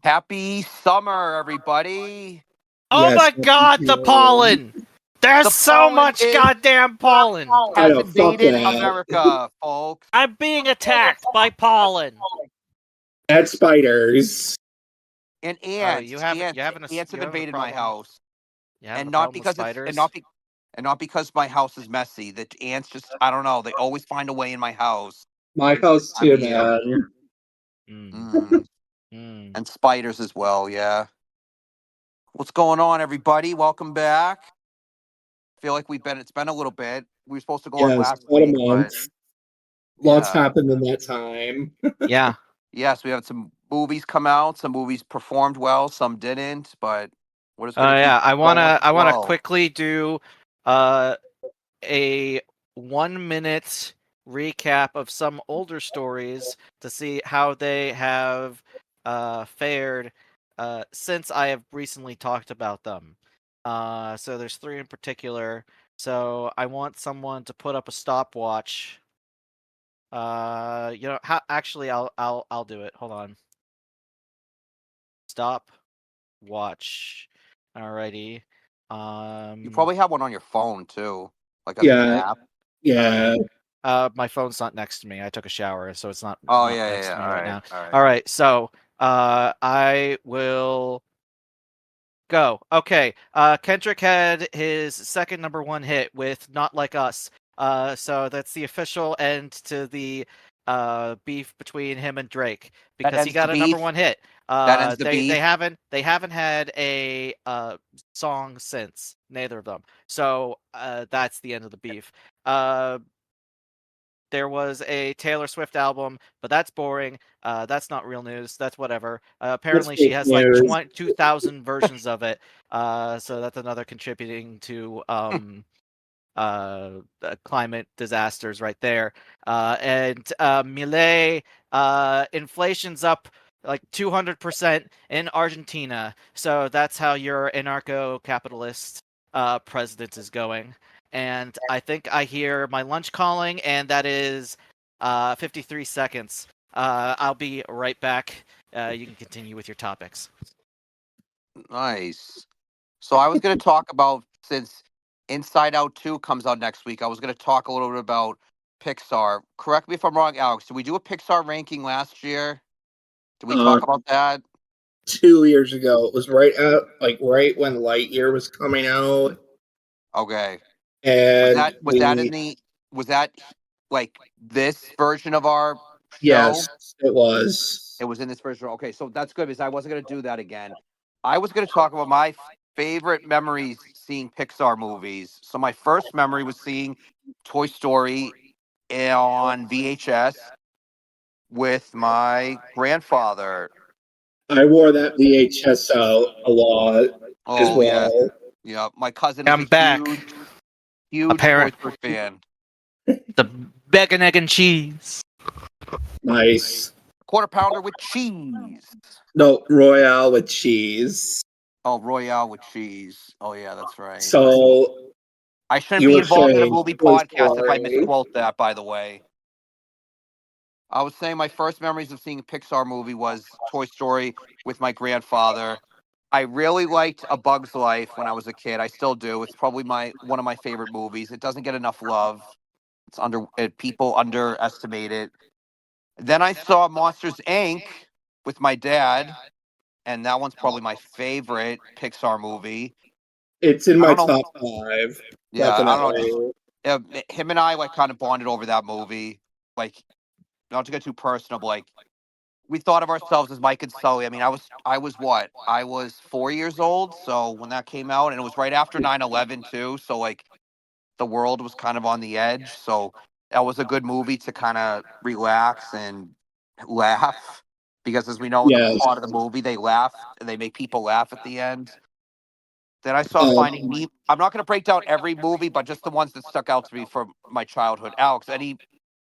Happy summer, everybody. Oh Yes, my god, the pollen! There's The so pollen much is- goddamn pollen! I Has know, fuck invaded that. America, folks. I'm being attacked by pollen! And spiders. And Oh, ants. you have Ants have invaded my house. And not because it's and not because my house is messy. The ants just, I don't know, they always find a way in my house. My house I'm too, here. man. And spiders as well, yeah. What's going on, everybody? Welcome back. Feel like it's been a little bit. We were supposed to go on Yes, last about a week, month. but Lots happened in that time. Yeah. yes, we had some movies come out. Some movies performed well, some didn't. But we're just Oh gonna yeah, keep I wanna going. quickly do a 1 minute recap of some older stories to see how they have fared since I have recently talked about them. So there's 3 in particular. So I want someone to put up a stopwatch. Actually, I'll do it. Hold on. Stop watch. Alrighty. You probably have one on your phone too, like as Yeah. an app. Yeah. My phone's not next to me. I took a shower, so it's not. Oh not yeah, next to me All right right, now. all right. All right, so I will go. Okay, Kendrick had his second #1 hit with "Not Like Us." So that's the official end to the beef between him and Drake because he ends got the a beef? #1 hit. That ends the they beef? they haven't had a song since, neither of them. So that's the end of the beef. There was a Taylor Swift album, but that's boring. That's not real news. That's whatever. Apparently, she has like 2,000 versions of it. So that's another contributing to climate disasters right there. And Millet, inflation's up like 200% in Argentina. So that's how your anarcho-capitalist president is going. And I think I hear my lunch calling, and that is 53 seconds. I'll be right back. You can continue with your topics. Nice. So I was going to talk about, since Inside Out 2 comes out next week, I was going to talk a little bit about Pixar. Correct me if I'm wrong, Alex. Did we do a Pixar ranking last year? Did we talk about that? 2 years ago. It was right when Lightyear was coming out. Okay. And was that like this version of our show? Yes, it was. It was in this version. Okay, so that's good because I wasn't going to do that again. I was going to talk about my favorite memories seeing Pixar movies. So my first memory was seeing Toy Story on VHS with my grandfather. I wore that VHS out a lot as well. Yeah. My cousin I'm is back. Huge Toy Story fan. The bacon, egg, and cheese. Nice. Quarter pounder with cheese. No, Royale with cheese. Oh, Royale with cheese. Oh yeah, that's right. So I shouldn't be involved in a movie podcast if I misquote that, by the way. I was saying my first memories of seeing a Pixar movie was Toy Story with my grandfather. I really liked A Bug's Life when I was a kid. I still do. It's probably one of my favorite movies. It doesn't get enough love. People underestimate it. Then I saw Monsters Inc. with my dad, and that one's probably my favorite Pixar movie. It's in my top 5. Yeah, definitely. I don't know. Him and I like kind of bonded over that movie. Like, not to get too personal, but like we thought of ourselves as Mike and Sully. I mean, I was what? I was 4 years old. So when that came out, and it was right after 9/11 too. So like the world was kind of on the edge. So that was a good movie to kind of relax and laugh. Because as we know, in the plot of the movie, they laugh and they make people laugh at the end. Then I saw Finding Nemo. I'm not going to break down every movie, but just the ones that stuck out to me from my childhood. Alex, any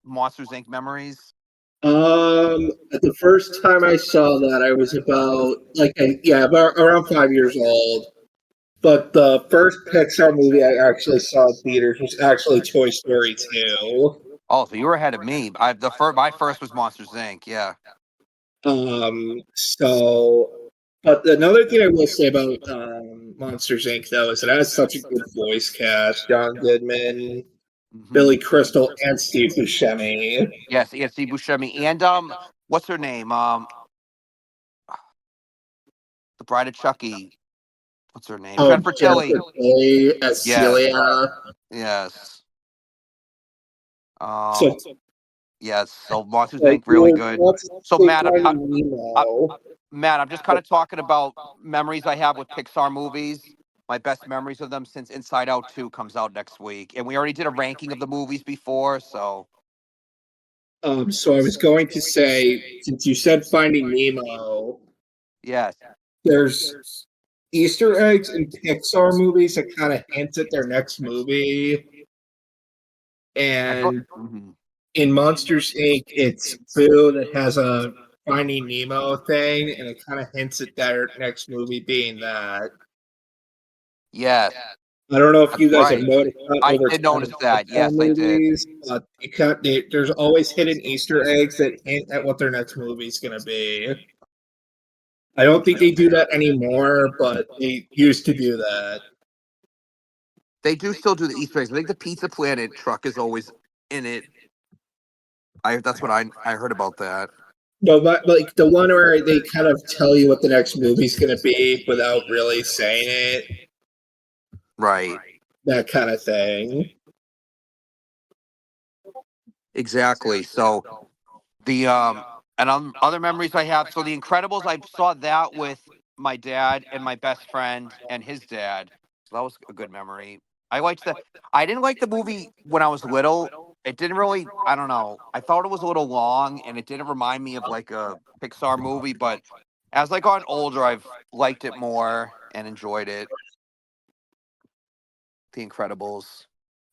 Monsters Inc. memories? The first time I saw that, I was about around 5 years old. But the first Pixar movie I actually saw in theaters was actually Toy Story 2. Oh, so you were ahead of me. My first was Monsters Inc. Yeah. But another thing I will say about Monsters Inc. though is it has such a good voice cast: John Goodman, Billy Mhm. Crystal, and Steve Buscemi. Yes, Steve Buscemi and what's her name? The Bride of Chucky. What's her name? Oh, Jennifer Tilly. Jennifer Tilly as Yes, Celia. yes. So, Yes. So Monsters like, Inc. really good. let's So say Matt, Finding I, Nemo. Matt, I'm just kind of talking about memories I have with Pixar movies. My best memories of them since Inside Out 2 comes out next week, and we already did a ranking of the movies before. So So I was going to say, since you said Finding Nemo, yes, there's Easter eggs in Pixar movies that kind of hint at their next movie. I thought. And Mhm. in Monsters Inc., it's Boo that has a Finding Nemo thing, and it kind of hints at their next movie being that. Yes, I don't know if that's you guys have right. noticed that I over did time notice in that. Pixar Yes, I did. movies, but there's always hidden Easter eggs that hint at what their next movie is going to be. I don't think they do that anymore, but they used to do that. They do still do the Easter eggs. I think the Pizza Planet truck is always in it. That's what I heard about that. No, but like the one where they kind of tell you what the next movie's going to be without really saying it, Right. that kind of thing. Exactly. So the and other memories I have. So The Incredibles, I saw that with my dad and my best friend and his dad. So that was a good memory. I liked the. I didn't like the movie when I was little. It didn't really. I don't know. I thought it was a little long, and it didn't remind me of like a Pixar movie. But as I got older, I've liked it more and enjoyed it. The Incredibles.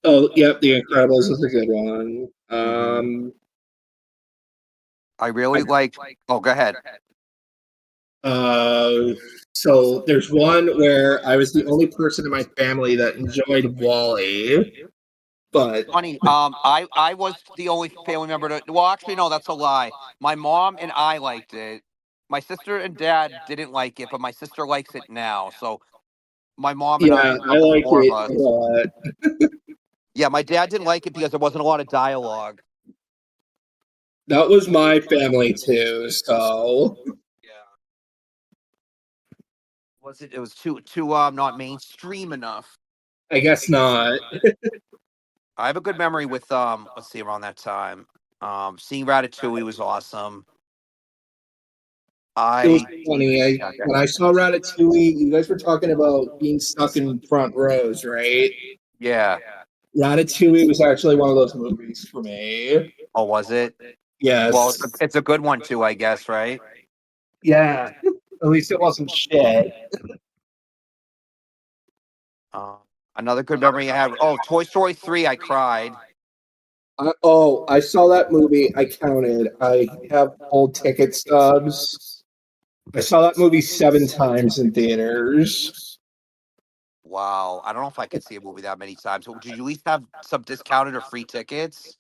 Oh, yep, The Incredibles is a good one. Hmm. I I, really liked. Oh, go ahead. uh, so there's one where I was the only person in my family that enjoyed Wally, but Funny. I was the only family member to. Well, actually, no, that's a lie. My mom and I liked it. My sister and dad didn't like it, but my sister likes it now. So my mom and I, yeah, I of the like four of it us. a lot. Yeah, my dad didn't like it because there wasn't a lot of dialogue. That was my family too, so Yeah. Was it? It was too not mainstream enough. I guess not. I have a good memory with Let's see, around that time. Seeing Ratatouille was awesome. It was I funny. Yeah, go When ahead. I saw Ratatouille, you guys were talking about being stuck in front rows, right? Yeah. Ratatouille was actually one of those movies for me. Oh, was it? Well, Yes. it's a good one too, I guess, right? Yeah. At least it wasn't shit. Uh, Another good memory I had. Oh, Toy Story 3, I cried. I saw that movie. I counted. I have old ticket stubs. I saw that movie 7 times in theaters. Wow. I don't know if I could see a movie that many times. But did you at least have some discounted or free tickets?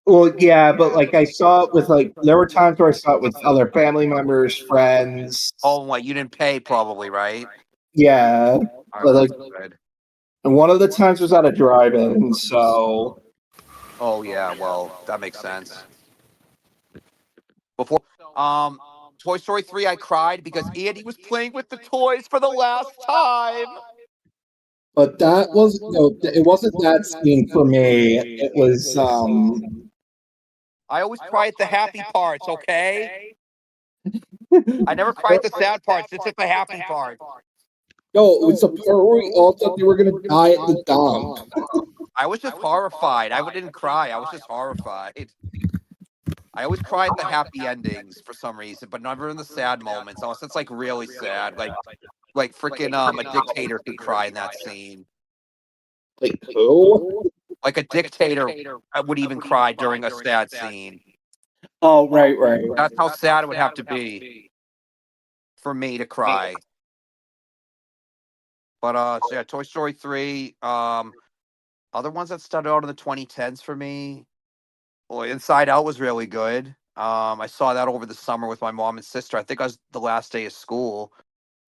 Well, yeah, but like I saw it with like there were times where I saw it with other family members, friends. Oh, what? You didn't pay probably, right? Yeah, All right, but well, like, that's good. and one of the times was at a drive-in. So Oh, yeah. Well, that makes sense. Before, um, Toy Story 3, I cried because Andy was playing with the toys for the last time. but that was no, it wasn't that scene for me. It was I always cry at the happy parts, okay? I never cry at the sad parts. It's at the happy part. no, it was the part where we all thought they were gonna die at the dump. I was just horrified. Didn't cry. I was just horrified. I always cry at the happy endings for some reason, but never in the sad moments. Unless it's like really sad, like freaking a dictator could cry in that scene. Like who? Like a dictator would even cry during a sad scene. Oh, right, right. That's how sad it would have to be for me to cry. But so yeah, Toy Story 3. Other ones that started out in the 2010s for me. Well, Inside Out was really good. I saw that over the summer with my mom and sister. I think I was the last day of school.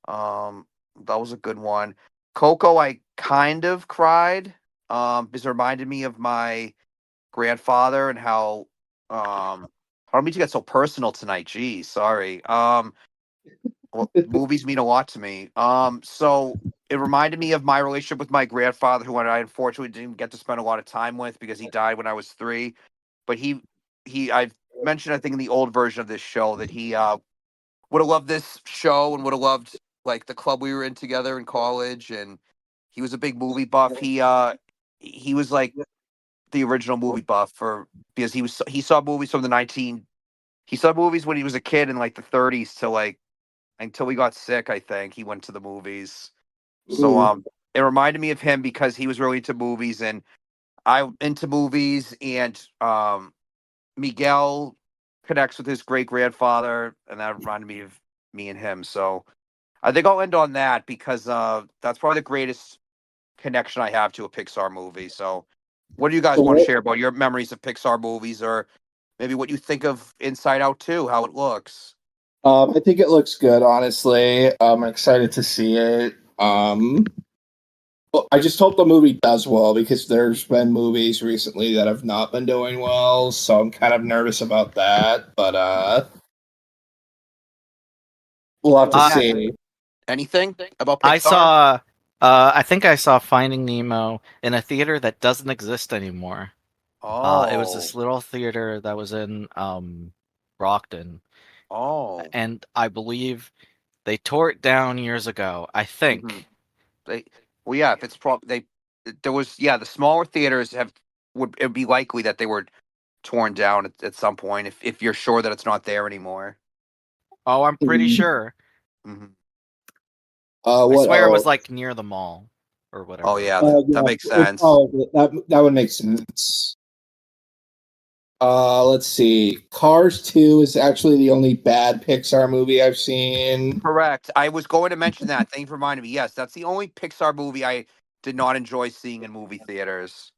That was a good one. Coco, I kind of cried. Because it reminded me of my grandfather and how I don't mean to get so personal tonight. Geez, sorry. Well, movies mean a lot to me. So it reminded me of my relationship with my grandfather, who I unfortunately didn't get to spend a lot of time with because he died when I was 3. But I've mentioned, I think, in the old version of this show that he would have loved this show and would have loved like the club we were in together in college. And he was a big movie buff. He was like the original movie buff because he saw movies from the 19 he saw movies when he was a kid in like the 30s to like until he got sick. I think he went to the movies. So it reminded me of him because he was really into movies and I into movies. And Miguel connects with his great grandfather, and that reminded me of me and him. So I think I'll end on that because that's probably the greatest connection I have to a Pixar movie. So what do you guys So want to what, share about your memories of Pixar movies, or maybe what you think of Inside Out 2, how it looks? I think it looks good, honestly. I'm excited to see it. Well, I just hope the movie does well because there's been movies recently that have not been doing well, so I'm kind of nervous about that. But we'll have to Uh, see. Anything about I Pixar? saw. I think I saw Finding Nemo in a theater that doesn't exist anymore. It was Oh, this little theater that was in Brockton, oh. and I believe they tore it down years ago. I hmm think. They, well, yeah. If it's there was, yeah, the smaller theaters would it would be likely that they were torn down at some point if you're sure that it's not there anymore. Oh, I'm pretty Mhm. sure. hmm I What swear it was else? like near the mall or Oh whatever. yeah, that Yeah, makes sense. that would make sense. Let's see. Cars 2 is actually the only bad Pixar movie I've seen. Correct. I was going to mention that. Thank you for reminding me. Yes, that's the only Pixar movie I did not enjoy seeing in movie theaters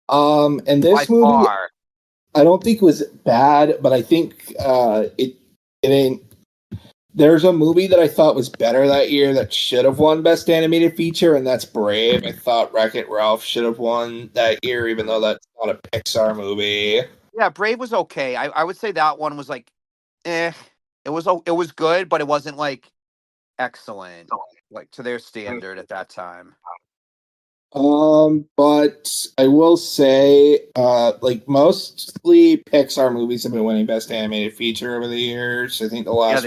And by this movie far. I don't think was bad, but I think it ain't. There's a movie that I thought was better that year that should have won Best Animated Feature, and that's Brave. I thought Wreck-It Ralph should have won that year, even though that's not a Pixar movie. Yeah, Brave was okay. I would say that one was like, eh. It was good, but it wasn't like excellent, like to their standard at that time. But I will say, like mostly Pixar movies have been winning Best Animated Feature over the years. I think Yeah,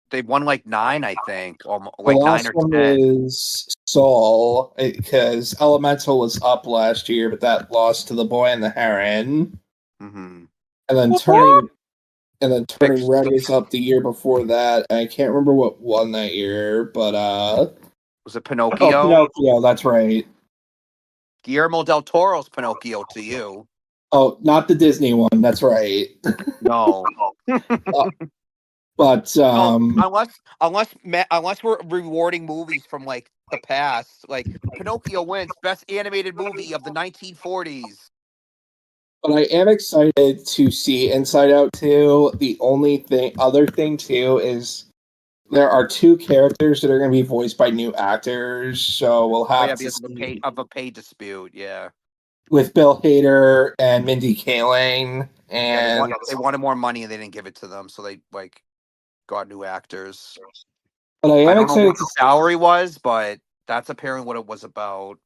they won like 9, I think, the like nine last or one 10. was Soul because Elemental was up last year, but that lost to The Boy and the Heron, Mm-hmm. and then Turning Red was up the year before that. I can't remember what won that year, but Was it oh, Pinocchio? Pinocchio, that's right. Guillermo del Toro's Pinocchio to you? Oh, not the Disney one, that's right. No. Uh, but No, unless we're rewarding movies from like the past, like Pinocchio wins best animated movie of the 1940s. But I am excited to see Inside Out 2. The other thing too, is there are two characters that are going to be voiced by new actors. So we'll Oh have yeah, to because see of a pay dispute. Yeah, with Bill Hader and Mindy Kaling. yeah. And They wanted more money and they didn't give it to them, so they like got new actors. but I I am don't know excited what to the salary was, but that's apparently what it was about.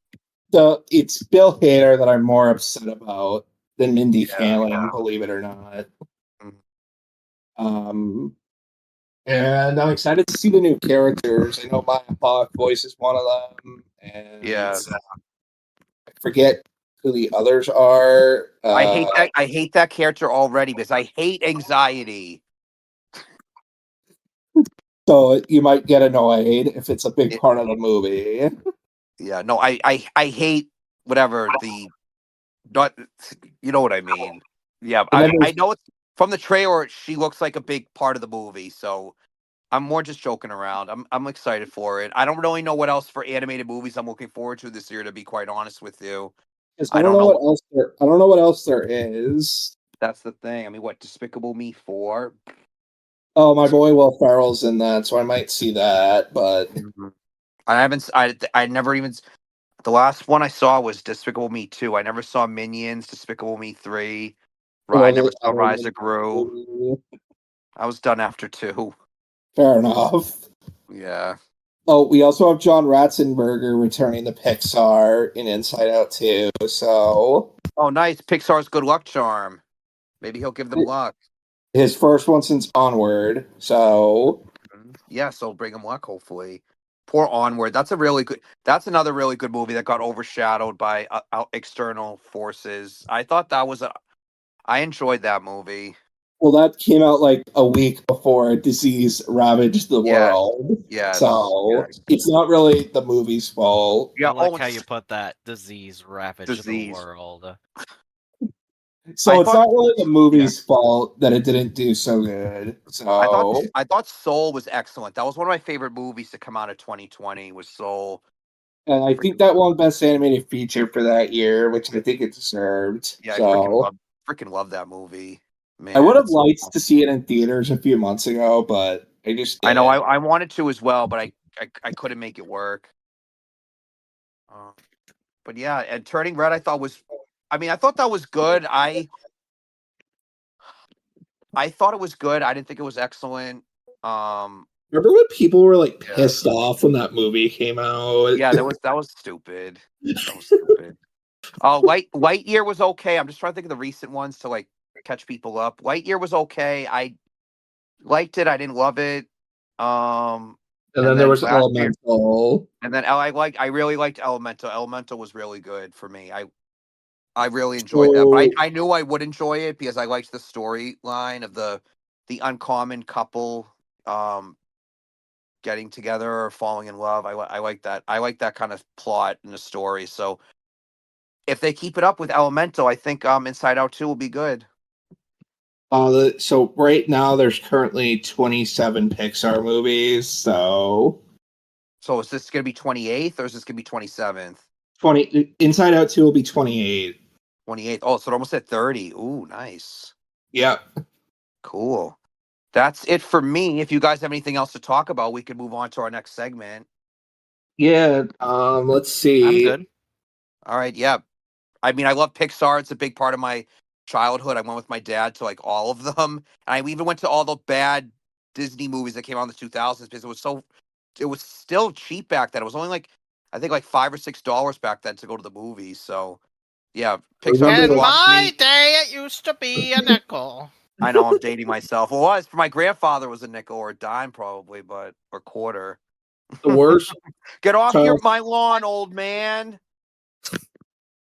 it's Bill Hader that I'm more upset about than Mindy Yeah. Kaling, believe it or not. Mhm. Um, and I'm excited to see the new characters. I know Maya Hawke voices one of them, and Yeah. I forget who the others are. I hate that character already because I hate anxiety. So you might get annoyed if it's a big It, part of the movie. yeah. No, I hate whatever the not. You know what I mean? Yeah. And then I there's know it's from the trailer. She looks like a big part of the movie, so I'm more just joking around. I'm excited for it. I don't really know what else for animated movies I'm looking forward to this year. To be quite honest with you, because I don't know. I don't know what else there is. That's the thing. I mean, what Despicable Me 4? Oh, my boy Will Ferrell's in that, so I might see that. But Mhm. I haven't. I never even. The last one I saw was Despicable Me 2. I never saw Minions, Despicable Me 3. I never saw Rise of Gru. I was done after 2. Fair enough. Yeah. Oh, we also have John Ratzenberger returning to Pixar in Inside Out 2. So Oh, nice. Pixar's Good Luck Charm. Maybe he'll give them luck. his first one since Onward. So Yeah, so bring him luck, hopefully. Poor Onward. That's a really good. That's another really good movie that got overshadowed by external forces. I thought that was a. I enjoyed that movie. well, that came out like a week before disease ravaged the Yes. world. Yes. So Yes. it's not really the movie's fault. I Yeah. like how you put that. Disease ravaged the Disease. world. So I it's thought. not really the Yeah. movie's fault that it didn't do so good. So I thought Soul was excellent. That was one of my favorite movies to come out of 2020. Was Soul. and I think that won Best Animated Feature for that year, which I think it deserved. Yeah, I So freaking love that movie. I Man, would have it's so liked to see it in theaters a few months ago, but I just I know didn't. I wanted to as well, but I couldn't make it work. Uh, but yeah, and Turning Red I thought was I mean, I thought that was good. I thought it was good. I didn't think it was excellent. Remember when people were like Yeah. pissed off when that movie came out? Yeah, that was stupid. That was stupid. Lightyear was okay. I'm just trying to think of the recent ones to like catch people up. Lightyear was okay. I liked it. I didn't love it. Um And and then there then was last year Elemental. and then I really liked Elemental. Elemental was really good for me. I really enjoyed that. But So I knew I would enjoy it because I liked the storyline of the uncommon couple getting together or falling in love. I like that. I like that kind of plot in the story. So if they keep it up with Elemental, I think Inside Out 2 will be good. so right now there's currently 27 Pixar movies. So So is this going to be 28th or is this going to be 27th? 20 Inside Out 2 will be 28. 28th. Oh, so it almost at 30. Ooh, nice. Yeah. Cool. That's it for me. If you guys have anything else to talk about, we can move on to our next segment. Yeah. Let's I'm see. good. All right. Yeah. I mean, I love Pixar. It's a big part of my childhood. I went with my dad to like all of them. And I even went to all the bad Disney movies that came out in the 2000s because it was still cheap back then. It was only like, I think like $5 or $6 back then to go to the movies. So yeah, Pixar Remember means a In the- lot to my me. day, it used to be a nickel. I know I'm dating myself. Well, it was for my grandfather was a nickel or a dime probably, but or quarter. The worst Get off child, my lawn, old man.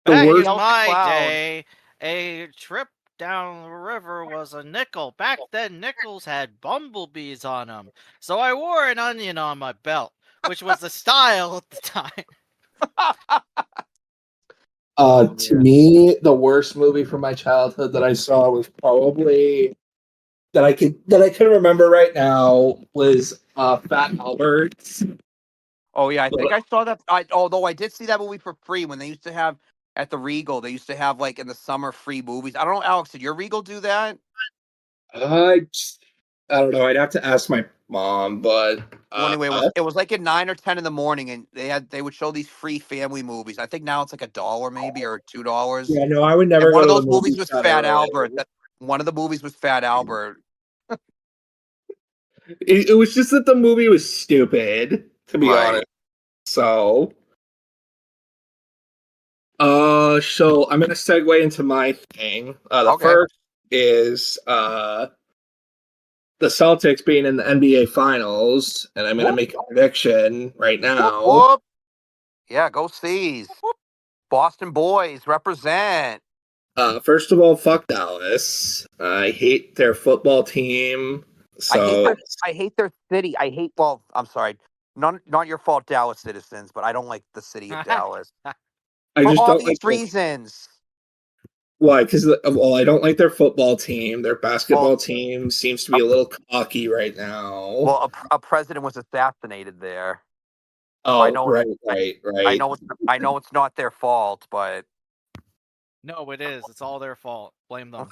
the Back worst in Yell at the my cloud. day, a trip down the river was a nickel. Back then, nickels had bumblebees on them. So I wore an onion on my belt, which was the style at the time. Oh, to man. me, the worst movie from my childhood that I saw was probably that I can remember right now was Fat Albert. Oh yeah, I think I saw that. Although I did see that movie for free when they used to have at the Regal. They used to have like in the summer free movies. I don't know, Alex. Did your Regal do that? I I don't know. I'd have to ask my mom, but Well, anyway, it was like at 9 or 10 in the morning, and they would show these free family movies. I think now it's like $1 maybe or $2. yeah, no, I would And never one go of to the those movies movies was that Fat early. Albert. One of the movies was Fat Albert. It was just that the movie was stupid, to be Right. honest. So, so I'm gonna segue into my thing. The Okay. first is the Celtics being in the NBA Finals, and I'm gonna Whoop, make a prediction right whoop, now. whoop. Yeah, go C's. Boston boys represent. First of all, fuck Dallas. I hate their football team. So I hate their city. Well, I'm sorry. Not your fault, Dallas citizens, but I don't like the city of Dallas. I For just all don't these like their reasons. why? Because well, I don't like their football team. Their Well, basketball team seems to a, be a little cocky right now. a president was assassinated there. So Oh, right, right, I right. know I know it's not their fault, but No, it is. It's all their fault. Blame them.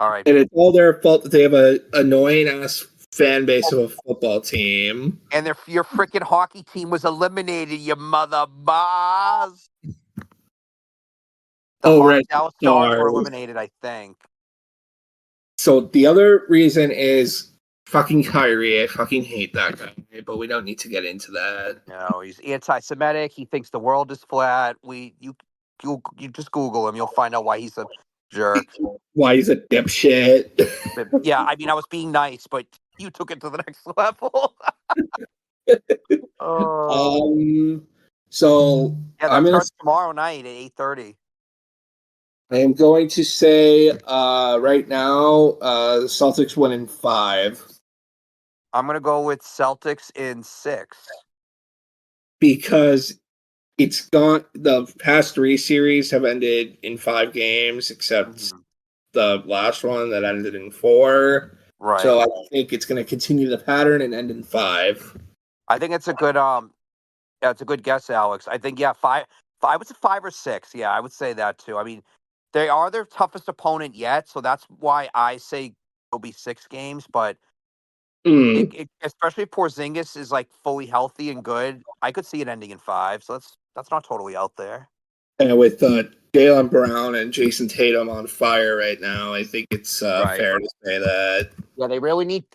All right. And it's all their fault that they have a annoying ass fan base of a football team. And your freaking hockey team was eliminated, you mother boss. Right. Dallas Stars were Stars. eliminated, I think. So the other reason is fucking Kyrie. I fucking hate that guy, but we don't need to get into that. No, he's anti-Semitic. He thinks the world is flat. You just Google him. You'll find out why he's a jerk. Why he's a dipshit. But, yeah, I mean, I was being nice, but you took it to the next level. Oh. So Yeah, I'm that gonna. starts tomorrow night at 8:30. I am going to say right now the Celtics win in 5 I'm gonna go with Celtics in 6. because it's gone. The past 3 series have ended in 5 games, except the last one that ended in 4. Right. So I think it's going to continue the pattern and end in 5. I think it's a good yeah, it's a good guess, Alex. I think 5. Was it 5 or 6? Yeah, I would say that too. I mean, they are their toughest opponent yet, so that's why I say it'll be 6 games. But especially if Porzingis is like fully healthy and good, I could see it ending in 5. So that's not totally out there. And with Jaylen Brown and Jason Tatum on fire right now, I think it's Right. fair to say that. Yeah, they really need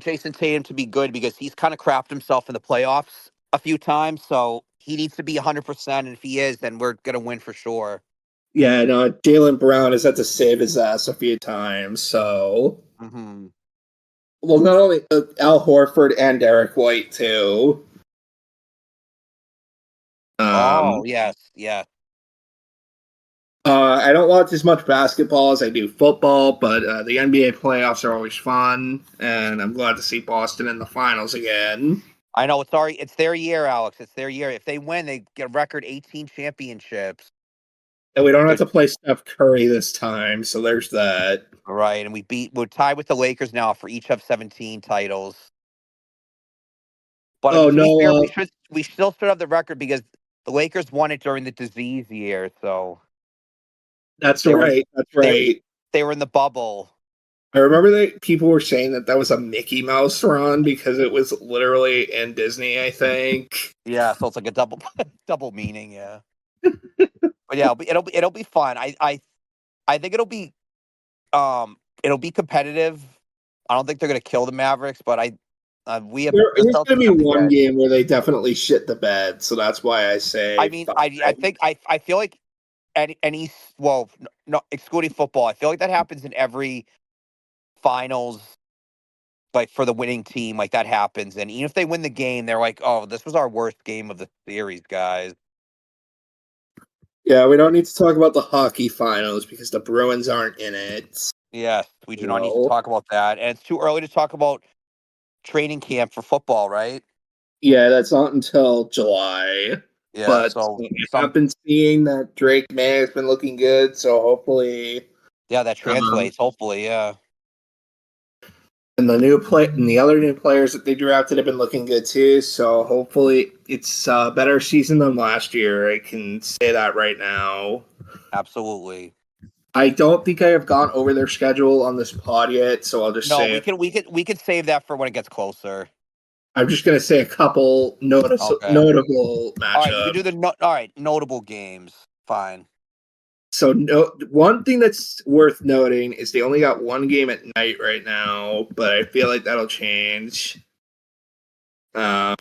Jason Tatum to be good because he's kind of crapped himself in the playoffs a few times. So he needs to be 100%, and if he is, then we're gonna win for sure. Yeah, no, Jaylen Brown has had to save his ass a few times. So, well, not only Al Horford and Derek White too. Yes, yeah. I don't watch as much basketball as I do football, but the NBA playoffs are always fun, and I'm glad to see Boston in the finals again. I know it's their year, Alex. It's their year. If they win, they get a record 18 championships. And we don't have to play Steph Curry this time, so there's that. Right, and we're tied with the Lakers now for each have 17 titles. But I mean, to be fair, we still should have the record because the Lakers won it during the disease year, so that's right. They were in the bubble. I remember that people were saying that was a Mickey Mouse run because it was literally in Disney, I think. Yeah, so it's like a double meaning, yeah. But yeah, it'll be fun. I think it'll be competitive. I don't think they're gonna kill the Mavericks, but we have. There's going to be one game where they definitely shit the bed, so that's why I say. I mean, I think I feel like excluding football, I feel like that happens in every finals. Like for the winning team, like that happens, and even if they win the game, they're like, "Oh, this was our worst game of the series, guys." Yeah, we don't need to talk about the hockey finals because the Bruins aren't in it. Yes, we do not need to talk about that, and it's too early to talk about training camp for football, right? Yeah, that's not until July. Yeah, but I've been seeing that Drake May has been looking good, so hopefully. Yeah, that translates. Hopefully, yeah. And the other new players that they drafted have been looking good too. So hopefully it's a better season than last year. I can say that right now. Absolutely. I don't think I have gone over their schedule on this pod yet, so I'll just say we can save that for when it gets closer. I'm just gonna say a couple notable matchups. All right, you can do notable games. Fine. So one thing that's worth noting is they only got one game at night right now, but I feel like that'll change. Yeah,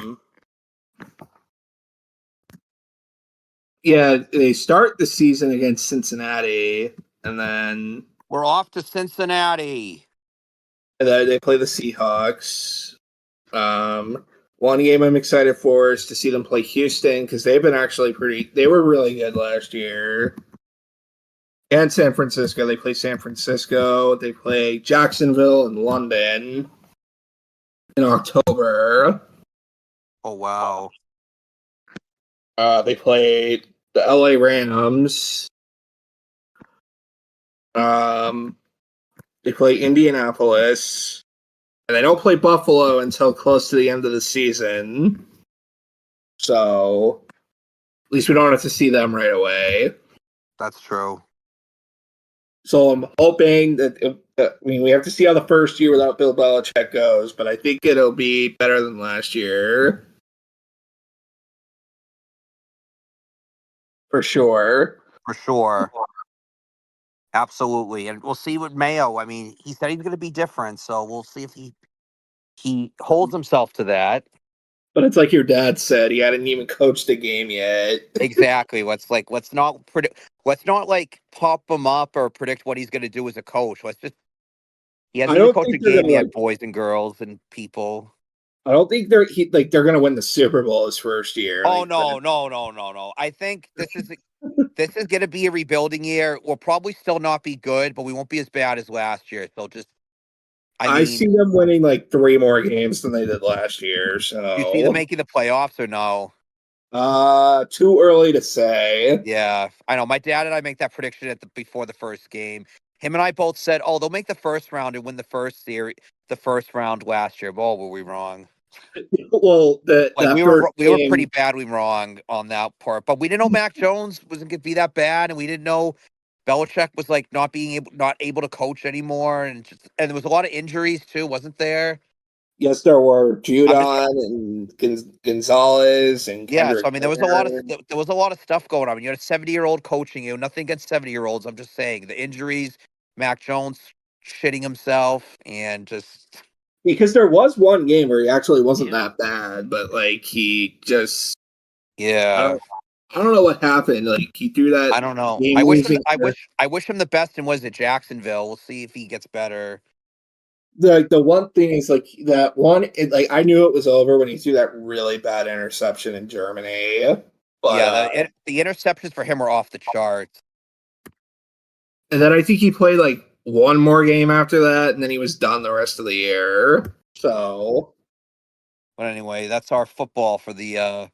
they start the season against Cincinnati, and then we're off to Cincinnati. And then they play the Seahawks. One game I'm excited for is to see them play Houston because they've been they were really good last year. And San Francisco. They play San Francisco. They play Jacksonville and London in October. Oh, wow. They play the LA Rams. They play Indianapolis. And they don't play Buffalo until close to the end of the season. So, at least we don't have to see them right away. That's true. So I'm hoping that I mean, we have to see how the first year without Bill Belichick goes, but I think it'll be better than last year. For sure. For sure. Absolutely. And we'll see with Mayo. I mean, he said he's going to be different, so we'll see if he holds himself to that. But it's like your dad said, he hadn't even coached a game yet. Exactly. Let's not predict. Let's not like pop him up or predict what he's going to do as a coach. Let's just he I hasn't even don't coached a think they're game gonna yet, like. boys and girls and people. I don't think they're gonna win the Super Bowl his first year. Oh Like, no, no, no, no, no. I think this is going to be a rebuilding year. We'll probably still not be good, but we won't be as bad as last year. So just, I I see mean, them winning like 3 more games than they did last year. do you see them So, making the playoffs or no? too early to say. Yeah, I know. My dad and I make that prediction before the first game. Him and I both said, "Oh, they'll make the first round and win the first round last year." But were we wrong? Well, Like that we first were pretty game, badly wrong on that part. But we didn't know Mac Jones wasn't going to be that bad, and we didn't know Belichick was like not able to coach anymore, and there was a lot of injuries too, wasn't there? yes, there were I'm just Judon and Gonzalez and Yeah, so Kendrick I mean, Bourne. there was a lot of stuff going on. You had a 70-year-old coaching you. Nothing against 70-year-olds. I'm just saying the injuries, Mac Jones shitting himself, and just Because there was one game where he actually wasn't that bad, but like he just I yeah, don't I don't know what happened. Like he threw that I don't know. game losing. I wish him the best. And was it Jacksonville? We'll see if he gets better. The one thing is like that one. Like I knew it was over when he threw that really bad interception in Germany. But Yeah, the interceptions for him were off the charts. and then I think he played like one more game after that, and then he was done the rest of the year. So, But anyway, that's our football for the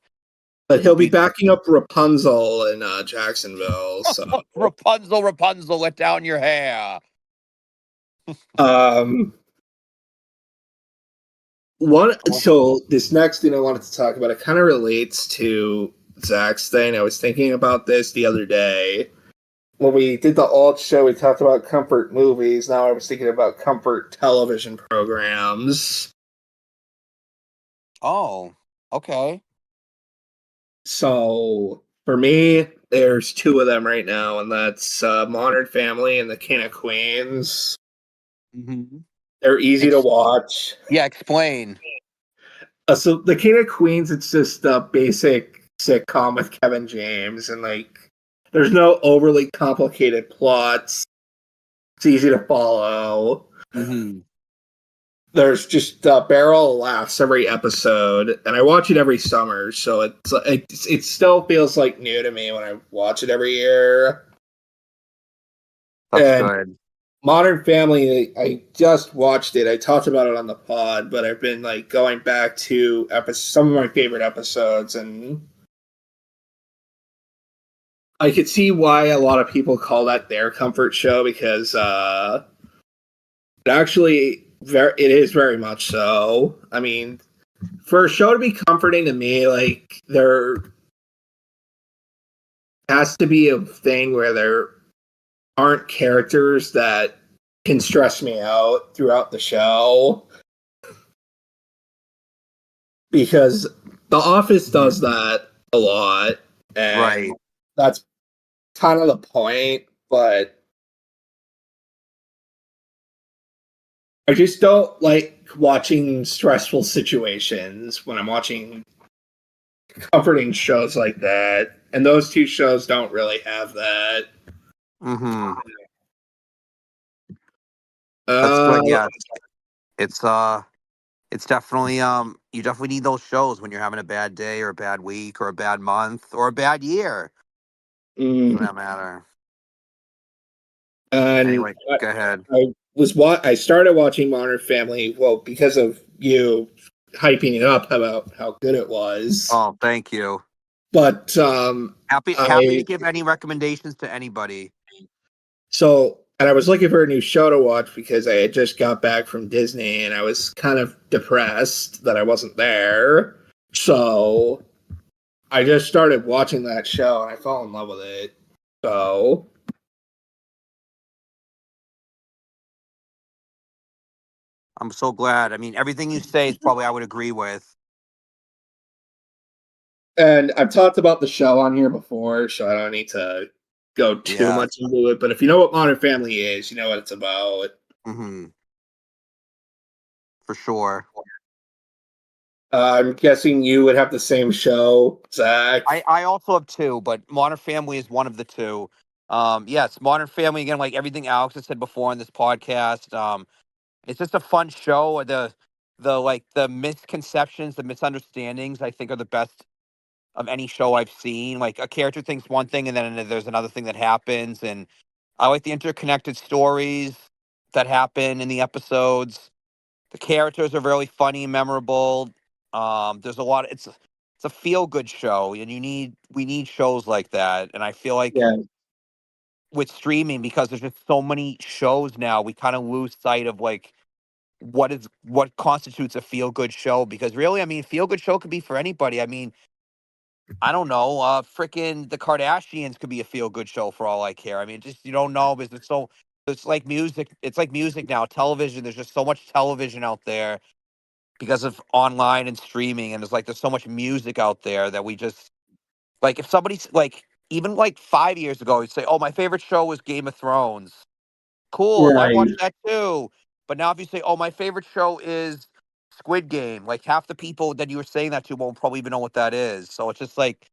but he'll be we backing up Rapunzel in Jacksonville. So, Rapunzel, Rapunzel, let down your hair. um, so this next thing I wanted to talk about, it kind of relates to Zack's thing. I was thinking about this the other day. When we did the alt show, we talked about comfort movies. Now I was thinking about comfort television programs. Oh, okay. So for me, there's 2 of them right now, and that's Modern Family and The King of Queens. Mm-hmm. They're easy to watch. Yeah, explain. So The King of Queens, it's just a basic sitcom with Kevin James, and like there's no overly complicated plots. It's easy to follow. Mm-hmm. There's just a barrel of laughs every episode, and I watch it every summer, so it still feels like new to me when I watch it every year. That's And good. Modern Family, I just watched it. I talked about it on the pod, but I've been like going back to some of my favorite episodes, and I could see why a lot of people call that their comfort show because it is very much so. I mean, for a show to be comforting to me, like there has to be a thing where there aren't characters that can stress me out throughout the show. Because The Office does that a lot, and Right. that's kind of the point, but I just don't like watching stressful situations when I'm watching comforting shows like that. And those 2 shows don't really have that. Mm-hmm. That's Uh, good. Yeah. It's definitely you definitely need those shows when you're having a bad day or a bad week or a bad month or a bad year for mm, that matter. and Anyway, go ahead. I started watching Modern Family, well, because of you hyping it up about how good it was. Oh, thank you. But Happy to give any recommendations to anybody. and I was looking for a new show to watch because I had just got back from Disney and I was kind of depressed that I wasn't there. So I just started watching that show and I fell in love with it. So I'm so glad. I mean, everything you say is probably I would agree with. And I've talked about the show on here before, so I don't need to go too Yeah. much into it. But if you know what Modern Family is, you know what it's about. Mm-hmm. For sure. I'm guessing you would have the same show, Zach. I also have two, but Modern Family is one of the two. Yes, Modern Family again, like everything Alex has said before in this podcast. It's just a fun show. The misconceptions, the misunderstandings, I think are the best of any show I've seen. Like a character thinks one thing, and then there's another thing that happens, and I like the interconnected stories that happen in the episodes. The characters are really funny and memorable. There's a lot. It's a feel good show, and we need shows like that. And I feel like Yeah, with streaming, because there's just so many shows now, we kind of lose sight of like what constitutes a feel good show. Because really, I mean, feel good show could be for anybody. I mean, I don't know. Freaking the Kardashians could be a feel good show for all I care. I mean, just you don't know because it's so. It's like music. It's like music now. Television. There's just so much television out there because of online and streaming, and there's so much music out there that we just like if somebody's like even like 5 years ago you'd say, oh, my favorite show was Game of Thrones. Cool, I right. watched that too. But now if you say, oh, my favorite show is Squid Game, like half the people that you were saying that to won't probably even know what that is. So it's just like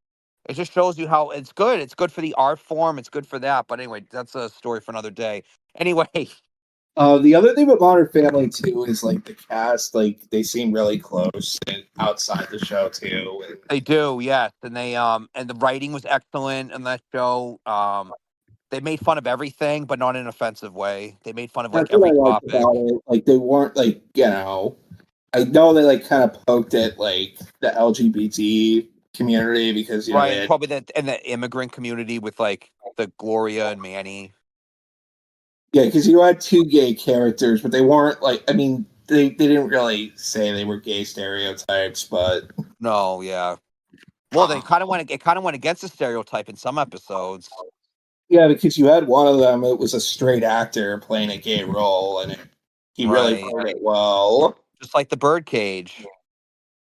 it just shows you how it's good for the art form, it's good for that. But anyway, that's a story for another day. Anyway. The other thing with Modern Family too is like the cast, like they seem really close and outside the show too. And They do, yes, and and the writing was excellent in that show. They made fun of everything, but not in an offensive way. They made fun of that's like what every I liked topic. about it. Like they weren't like I know they like kind of poked at like the LGBT community because Right, they and had probably the immigrant community with like the Gloria and Manny. because you had two gay characters, but they weren't like they didn't really say they were gay stereotypes, but No, yeah. Well, they kind of went against the stereotype in some episodes. yeah, because you had one of them. It was a straight actor playing a gay role, and he really Right. played it well. Just like the Birdcage.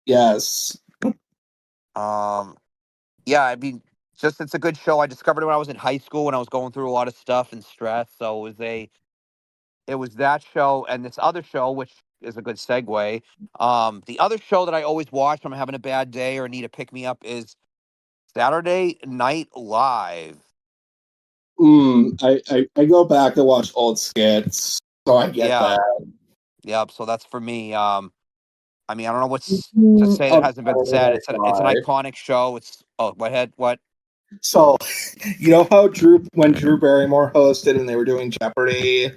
Yes. Um, yeah, I mean, just it's a good show. I discovered it when I was in high school when I was going through a lot of stuff and stress. So it was that show and this other show, which is a good segue. The other show that I always watch when I'm having a bad day or need a pick me up is Saturday Night Live. I go back and watch old skits, so I get Yeah, that. yep. So that's for me. I mean, I don't know what's to say that Of hasn't been Saturday said. Night It's an Live. iconic show. It's what head what? So, you know how when Drew Barrymore hosted and they were doing Jeopardy,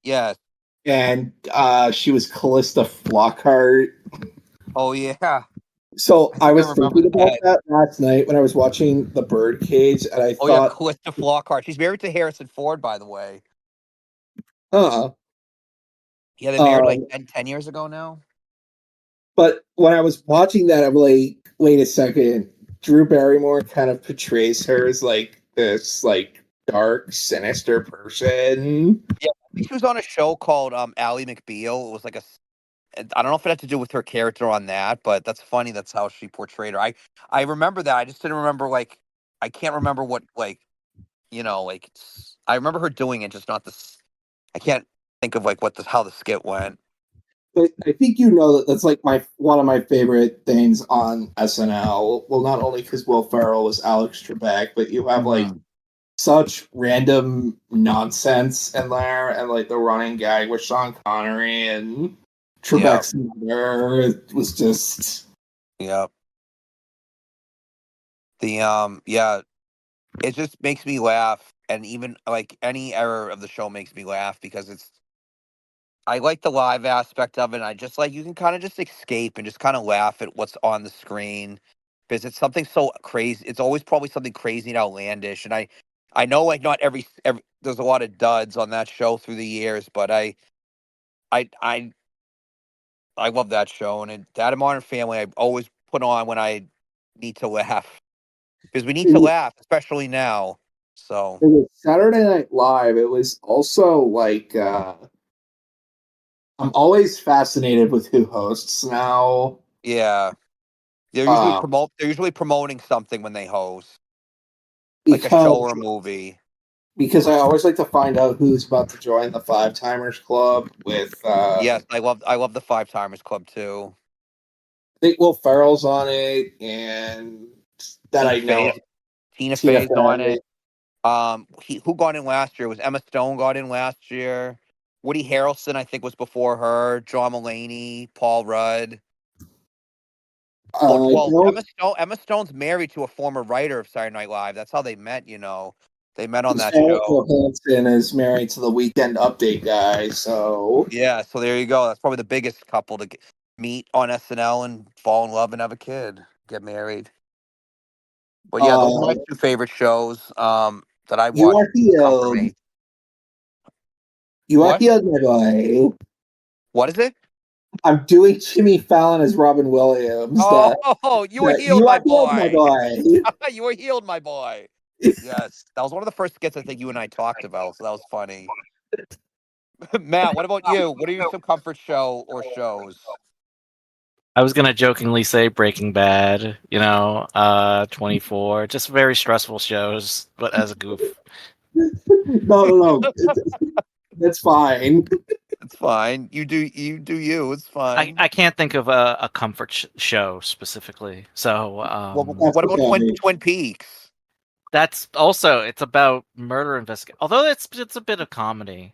Yeah. and she was Callista Flockhart. Oh yeah. So I I think I was remember thinking about that. that last night when I was watching The Birdcage, and I Oh yeah, thought, Calista Flockhart. She's married to Harrison Ford, by the way. huh. Yeah, they married like Um, 10 years ago now. but when I was watching that, I'm like, wait a second. Drew Barrymore kind of portrays her as like this like dark, sinister person. Yeah, I think she was on a show called Ally McBeal. It was like I don't know if it had to do with her character on that, but that's funny. That's how she portrayed her. I remember that. I just didn't remember like I can't remember what like I remember her doing it, just not this. I can't think of like how the skit went. But I think you know that that's like my one of my favorite things on SNL. Well, not only because Will Ferrell was Alex Trebek, but you have like Hmm. such random nonsense in there, and like the running gag with Sean Connery and Yeah, Trebek's mother. It was just yeah. Yeah, it just makes me laugh, and even like any error of the show makes me laugh because I like the live aspect of it. And I just like you can kind of just escape and just kind of laugh at what's on the screen because it's something so crazy. It's always probably something crazy and outlandish. And I know like not every there's a lot of duds on that show through the years, but I I I love that show that and Modern Family. I always put on when I need to laugh because we need to it, laugh, especially now. So it was Saturday Night Live. It was also like I'm always fascinated with who hosts now. Yeah, Uh, they're usually promoting something when they host, like a show because or a movie. because I always like to find out who's about to join the Five Timers Club with Yes, I love the Five Timers Club too. I think Will Ferrell's on it, and that Tina I know Fey's Tina Tina Fey's on Fey. it. Who got in last year? Was Emma Stone got in last year? Woody Harrelson, I think, was before her. John Mulaney, Paul Rudd. I Well, don't. Emma Stone's married to a former writer of Saturday Night Live. That's how they met. They met on that Scarlett show. Johansson is married to the Weekend Update guy, so Yeah, so there you go. That's probably the biggest couple to meet on SNL and fall in love and have a kid, get married. But yeah, those are uh, my two favorite shows that I you watch. are Comfort healed. me. You are What? healed, my boy. What is it? I'm doing Jimmy Fallon as Robin Williams. Oh, you were healed, You my are healed, my boy. boy. You were healed, my boy. Yes, that was one of the first skits I think you and I talked about, so that was funny. Matt, what about you? What are your some comfort show or shows? I was gonna jokingly say Breaking Bad, 24, just very stressful shows, but as a goof. No. That's fine. It's fine. You do you. It's I, fine. I can't think of a comfort show specifically. So That's What about okay. Twin Peaks? that's also it's about murder investigation. Although it's a bit of comedy.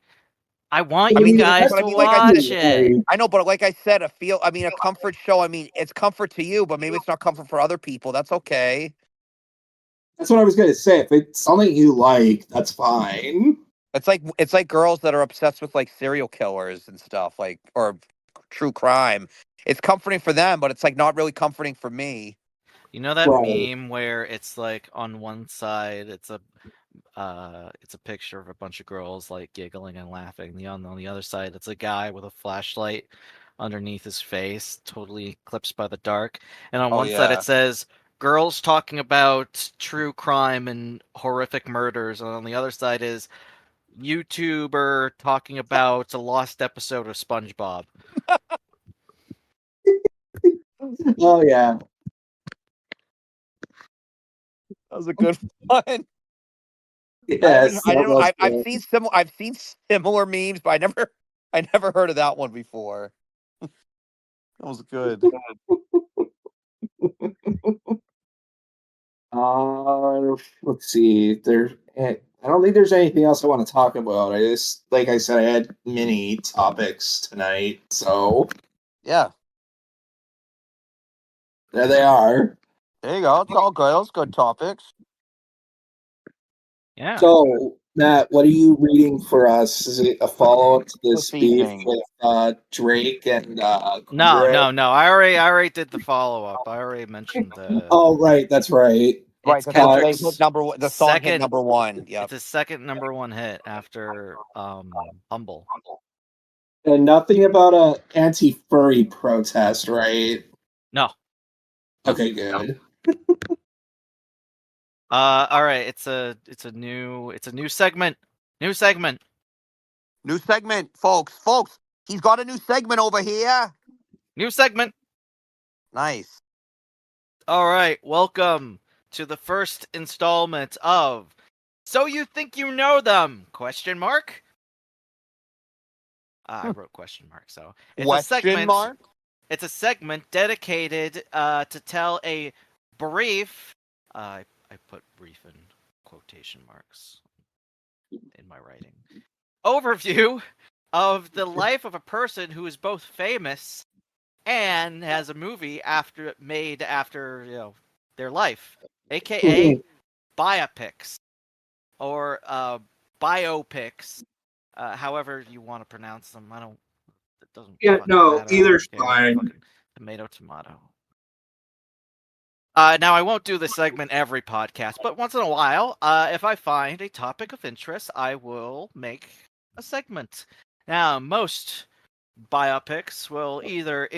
I want I you mean, guys but I to mean, like I said, watch it. I know, but like I said, a comfort show. I mean, it's comfort to you, but maybe it's not comfort for other people. That's okay. That's what I was going to say. If it's something you like, that's fine. It's like girls that are obsessed with like serial killers and stuff, like or true crime. It's comforting for them, but it's like not really comforting for me. You know that Right. meme where it's like on one side it's a picture of a bunch of girls like giggling and laughing. On the other side, it's a guy with a flashlight underneath his face, totally eclipsed by the dark. And on Oh one side, it yeah. says girls talking about true crime and horrific murders, and on the other side is YouTuber talking about a lost episode of SpongeBob. Oh yeah. That was a good one. Yes. I That didn't. was I've seen similar memes, but I never heard of that one before. That was good. Let's see. I don't think there's anything else I want to talk about. Like I said, I had mini topics tonight, so Yeah, there they are. there you go. It's all good. Those good topics. Yeah. So, Matt, what are you reading for us? Is it a follow up to this This beef evening. with Drake and No, Kubrick? no. I already did the follow up. I already mentioned the. Oh, right, that's right. Right, It's because they Kendrick's hit number one. The song hit second. number one. It's Yep. his second number one hit after Humble. And nothing about a anti-furry protest, right? No. Okay, good. All right. It's a new segment. New segment. New segment, folks. Folks, he's got a new segment over here. New segment. Nice. All right. Welcome to the first installment of So You Think You Know Them? Question mark. I wrote question mark. So it's a Question segment. mark. It's a segment dedicated to tell a brief. I put brief in quotation marks in my writing. Overview of the life of a person who is both famous and has a movie made after their life, aka biopics or biopics, however you want to pronounce them. I don't. It doesn't Yeah, fucking no, matter. I either's don't care. fine. Fucking tomato. Now, I won't do this segment every podcast, but once in a while, if I find a topic of interest, I will make a segment. Now, most biopics will either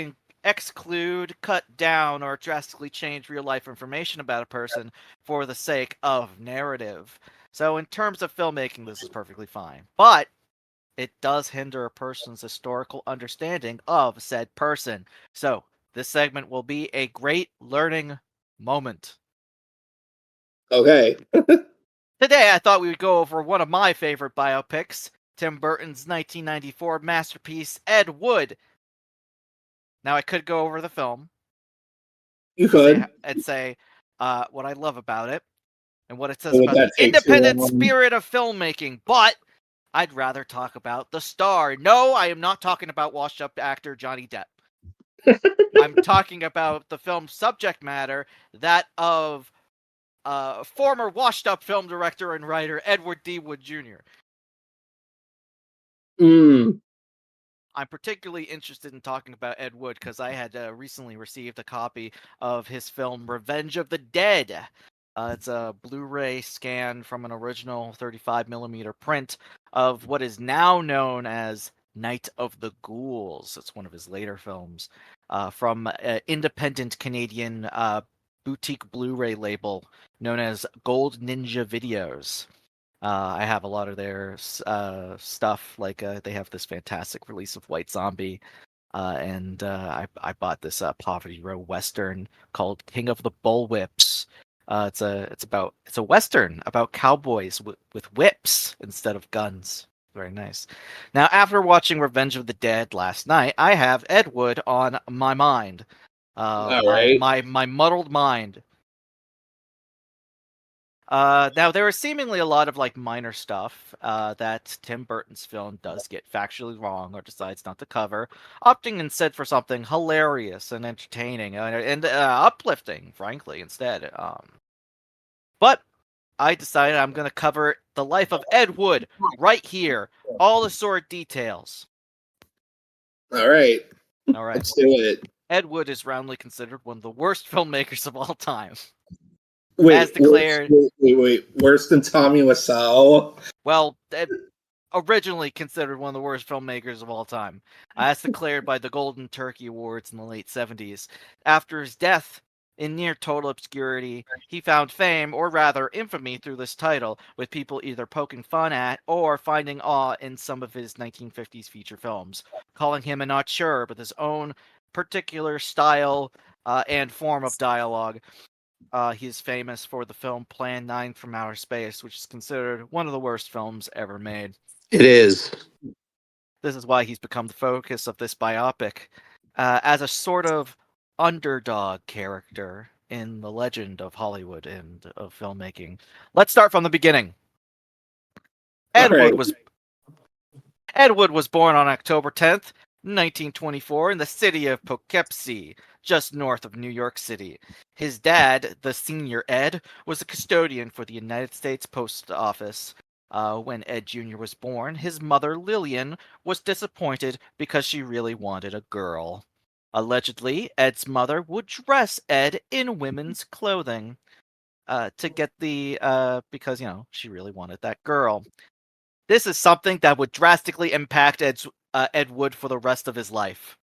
exclude, cut down, or drastically change real life information about a person for the sake of narrative. So, in terms of filmmaking, this is perfectly fine. But it does hinder a person's historical understanding of said person. So, this segment will be a great learning moment. Okay. Today, I thought we would go over one of my favorite biopics, Tim Burton's 1994 masterpiece, Ed Wood. Now, I could go over the film You and could. say what I love about it and what it says Would about that the take too independent long? spirit of filmmaking, but I'd rather talk about the star. No, I am not talking about washed-up actor Johnny Depp. I'm talking about the film's subject matter, that of former washed-up film director and writer Edward D. Wood Jr. Mm. I'm particularly interested in talking about Ed Wood because I had recently received a copy of his film Revenge of the Dead. It's a Blu-ray scan from an original 35mm print of what is now known as Night of the Ghouls. It's one of his later films from an independent Canadian boutique Blu-ray label known as Gold Ninja Videos. I have a lot of their stuff. Like they have this fantastic release of White Zombie, and I bought this Poverty Row Western called King of the Bullwhips. It's a Western about cowboys with whips instead of guns. Very nice. Now, after watching Revenge of the Dead last night, I have Ed Wood on my mind. All right. My muddled mind. Now there is seemingly a lot of like minor stuff that Tim Burton's film does get factually wrong or decides not to cover, opting instead for something hilarious and entertaining and uplifting, frankly, instead. But I decided I'm going to cover the life of Ed Wood right here, all the sordid details. All right. All right, Let's do it. Ed Wood is roundly considered one of the worst filmmakers of all time. Wait, As declared, wait. Worse than Tommy Wiseau? well, originally considered one of the worst filmmakers of all time, as declared by the Golden Turkey Awards in the late 70s. After his death in near total obscurity, he found fame, or rather infamy, through this title, with people either poking fun at or finding awe in some of his 1950s feature films, calling him an auteur with his own particular style and form of dialogue. He is famous for the film Plan 9 from Outer Space, which is considered one of the worst films ever made. It is. This is why he's become the focus of this biopic, as a sort of underdog character in the legend of Hollywood and of filmmaking. Let's start from the beginning. Ed All right. Wood was born on October 10th, 1924, in the city of Poughkeepsie, just north of New York City. His dad, the senior Ed, was a custodian for the United States Post Office. When Ed Jr. was born, his mother, Lillian, was disappointed because she really wanted a girl. Allegedly, Ed's mother would dress Ed in women's clothing to get because, she really wanted that girl. This is something that would drastically impact Ed Wood for the rest of his life.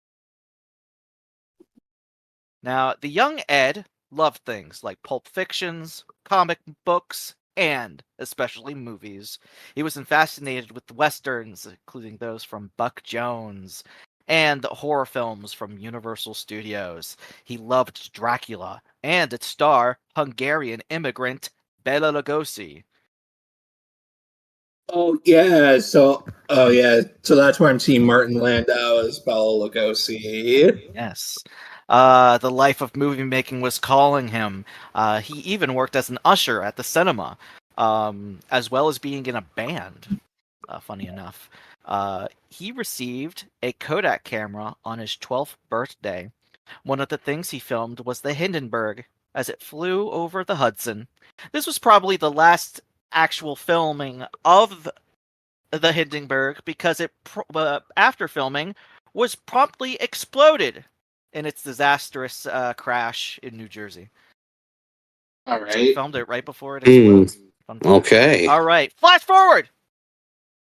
Now, the young Ed loved things like pulp fictions, comic books, and especially movies. He was fascinated with westerns, including those from Buck Jones, and horror films from Universal Studios. He loved Dracula and its star, Hungarian immigrant Bela Lugosi. Oh yeah. So that's why I'm seeing Martin Landau as Bela Lugosi. Yes. The life of movie making was calling him. He even worked as an usher at the cinema, as well as being in a band, funny enough. He received a Kodak camera on his 12th birthday. One of the things he filmed was the Hindenburg as it flew over the Hudson. This was probably the last actual filming of the Hindenburg because after filming, was promptly exploded in its disastrous crash in New Jersey. All So he right. filmed it right before it exploded. Fun fact. Okay. All right, flash forward.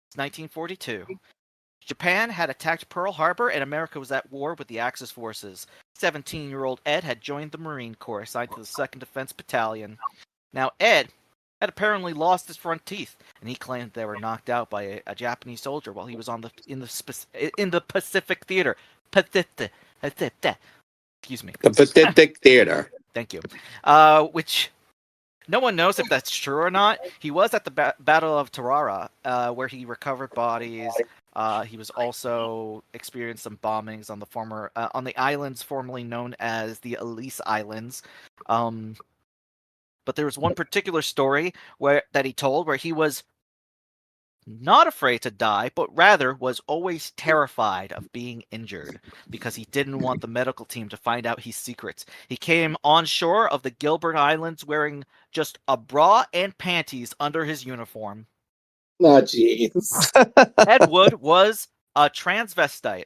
It's 1942. Japan had attacked Pearl Harbor and America was at war with the Axis forces. 17-year-old Ed had joined the Marine Corps, assigned to the 2nd Defense Battalion. Now, Ed had apparently lost his front teeth, and he claimed they were knocked out by a Japanese soldier while he was in the Pacific Theater. Excuse me. The Pacific Theater. Thank you. Which no one knows if that's true or not. He was at the Battle of Tarara, where he recovered bodies. He was also experienced some bombings on the islands formerly known as the Elise Islands. But there was one particular story that he told where he was not afraid to die, but rather was always terrified of being injured because he didn't want the medical team to find out his secrets. He came on shore of the Gilbert Islands wearing just a bra and panties under his uniform. Oh, jeez. Ed Wood was a transvestite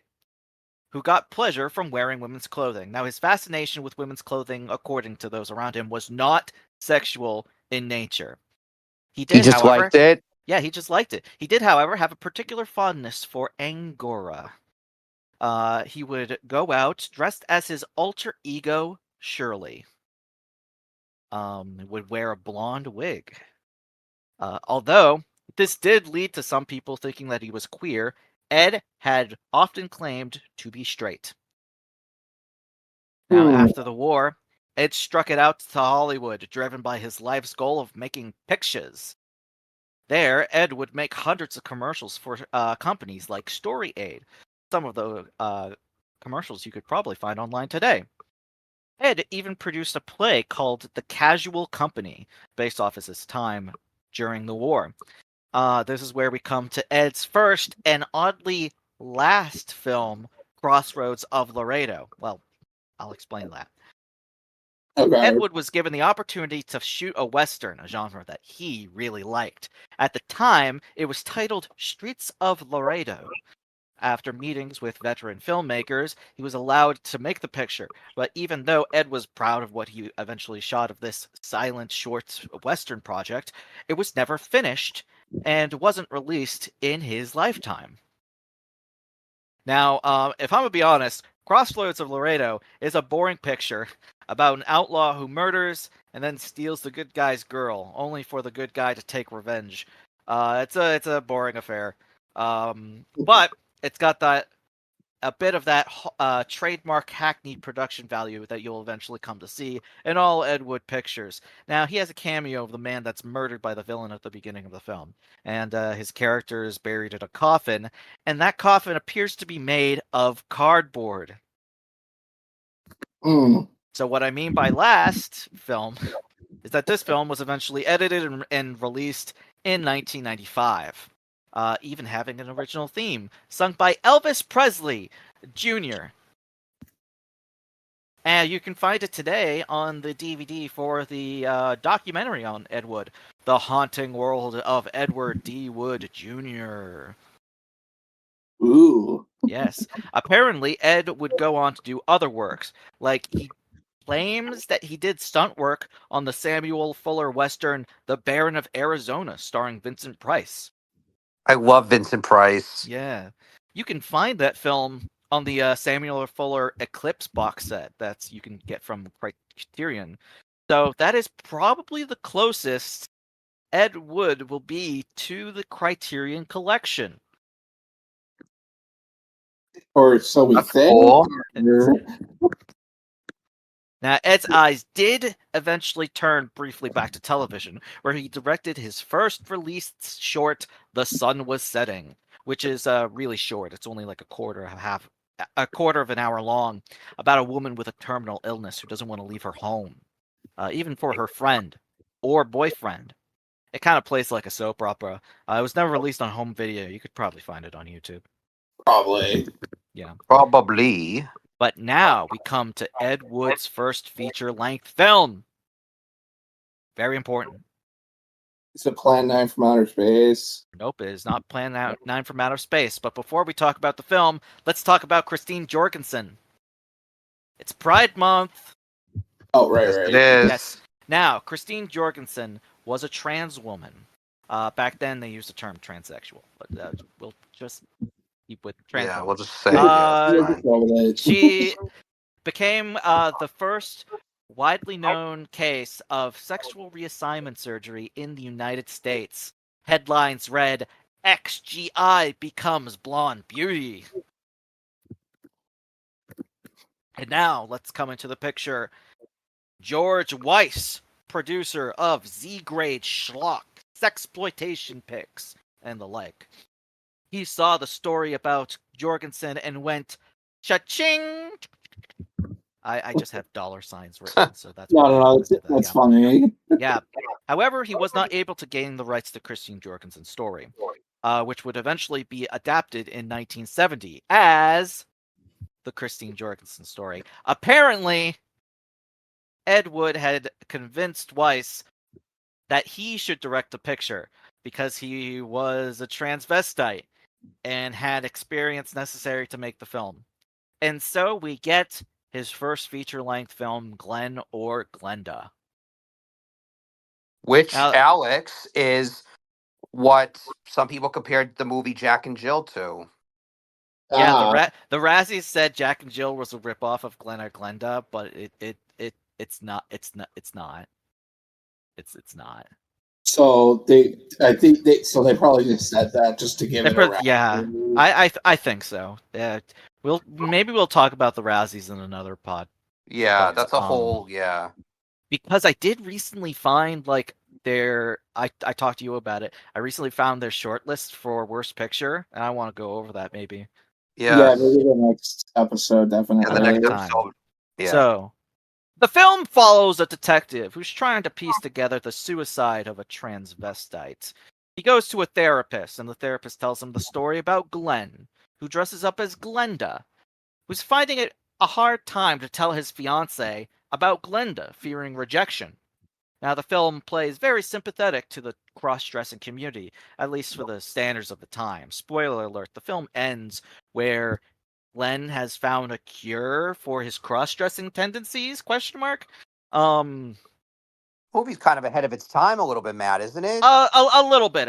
who got pleasure from wearing women's clothing. Now, his fascination with women's clothing, according to those around him, was not sexual in nature. He did, just however, liked it. Yeah, he just liked it. He did, however, have a particular fondness for Angora. He would go out dressed as his alter ego, Shirley. Would wear a blonde wig. Although this did lead to some people thinking that he was queer, Ed had often claimed to be straight. Now, after the war, Ed struck it out to Hollywood, driven by his life's goal of making pictures. There, Ed would make hundreds of commercials for companies like Story Aid. Some of the commercials you could probably find online today. Ed even produced a play called The Casual Company, based off of his time during the war. This is where we come to Ed's first and oddly last film, Crossroads of Laredo. Well, I'll explain that. Okay. Ed Wood was given the opportunity to shoot a Western, a genre that he really liked. At the time, it was titled Streets of Laredo. After meetings with veteran filmmakers, he was allowed to make the picture, but even though Ed was proud of what he eventually shot of this silent short Western project, it was never finished and wasn't released in his lifetime. Now, if I'm going to be honest, Crossroads of Laredo is a boring picture about an outlaw who murders and then steals the good guy's girl, only for the good guy to take revenge. It's a boring affair. But it's got a bit of that trademark hackneyed production value that you'll eventually come to see in all Ed Wood pictures. Now, he has a cameo of the man that's murdered by the villain at the beginning of the film, and his character is buried in a coffin, and that coffin appears to be made of cardboard. So what I mean by last film is that this film was eventually edited and released in 1995. Even having an original theme sung by Elvis Presley Jr. And you can find it today on the DVD for the documentary on Ed Wood, The Haunting World of Edward D. Wood Jr. Ooh. Yes. Apparently, Ed would go on to do other works, like he claims that he did stunt work on the Samuel Fuller Western The Baron of Arizona, starring Vincent Price. I love Vincent Price. Yeah. You can find that film on the Samuel Fuller Eclipse box set that's you can get from Criterion. So that is probably the closest Ed Wood will be to the Criterion collection. Or so we That's think. cool. Now, Ed's eyes did eventually turn briefly back to television, where he directed his first released short, The Sun Was Setting, which is really short. It's only like a quarter of an hour long, about a woman with a terminal illness who doesn't want to leave her home, even for her friend or boyfriend. It kind of plays like a soap opera. It was never released on home video. You could probably find it on YouTube. Probably. Yeah. Probably. But now we come to Ed Wood's first feature-length film. Very important. Is it Plan 9 from Outer Space? Nope, it is not Plan 9 from Outer Space. But before we talk about the film, let's talk about Christine Jorgensen. It's Pride Month. Oh, right. It is. Yes. Now, Christine Jorgensen was a trans woman. Back then, they used the term transsexual. But we'll just keep with trans. Yeah, we'll just say. She became the first widely known case of sexual reassignment surgery in the United States. Headlines read, XGI becomes blonde beauty. And now let's come into the picture. George Weiss, producer of Z-grade schlock, sexploitation pics, and the like. He saw the story about Jorgensen and went, cha-ching! I just have dollar signs written, so that's why I No, always do that. that's Yeah. funny. Yeah. However, he was not able to gain the rights to Christine Jorgensen's story, which would eventually be adapted in 1970 as the Christine Jorgensen story. Apparently, Ed Wood had convinced Weiss that he should direct the picture because he was a transvestite and had experience necessary to make the film. And so we get his first feature-length film, Glenn or Glenda. Which, Now, Alex, is what some people compared the movie Jack and Jill to. yeah, Ah, the Razzies said Jack and Jill was a ripoff of Glenn or Glenda, but it's not. It's not. It's not. It's not. So I think they probably just said that just to give it a rap. Yeah, I think so. Yeah, maybe we'll talk about the Razzies in another pod. Yeah, But, that's a whole, yeah. Because I did recently find like I talked to you about it. I recently found their shortlist for worst picture, and I want to go over that maybe. Yeah, Yes. maybe the next episode definitely. And the next Another time. episode. Yeah. So, the film follows a detective who's trying to piece together the suicide of a transvestite. He goes to a therapist, and the therapist tells him the story about Glenn, who dresses up as Glenda, who's finding it a hard time to tell his fiancée about Glenda, fearing rejection. Now, the film plays very sympathetic to the cross-dressing community, at least for the standards of the time. Spoiler alert, the film ends where Glenn has found a cure for his cross-dressing tendencies, question mark. Movie's kind of ahead of its time a little bit, Matt, isn't it? A little bit,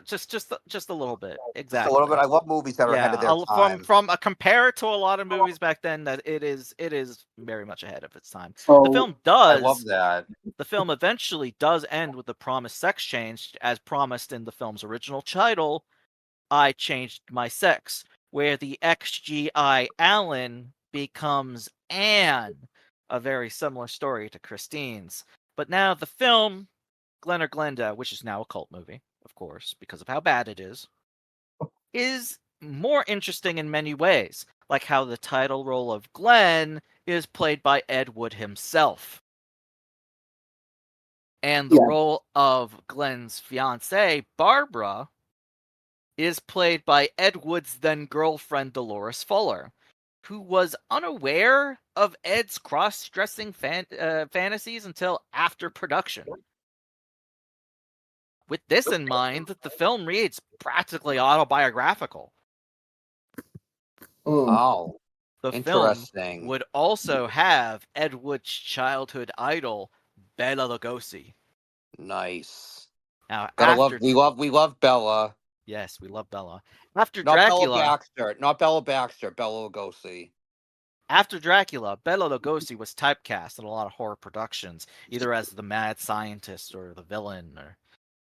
just a little bit, exactly. Just a little bit. I love movies that are ahead of their time. From compared to a lot of movies back then, that it is very much ahead of its time. So The film I does. love that. The film eventually does end with the promised sex change, as promised in the film's original title, I Changed My Sex, where the XGI Alan becomes Anne, a very similar story to Christine's. But now the film, Glenn or Glenda, which is now a cult movie, of course, because of how bad it is more interesting in many ways, like how the title role of Glenn is played by Ed Wood himself. And the role of Glenn's fiancée, Barbara, is played by Ed Wood's then girlfriend, Dolores Fuller, who was unaware of Ed's cross-dressing fantasies until after production. With this in mind, the film reads practically autobiographical. Oh, The film interesting. would also have Ed Wood's childhood idol, Bela Lugosi. Nice. Now, We love Bella. Yes, we love Bella. After Not Dracula, Bella Baxter, Bella Lugosi. After Dracula, Bela Lugosi was typecast in a lot of horror productions, either as the mad scientist or the villain. Or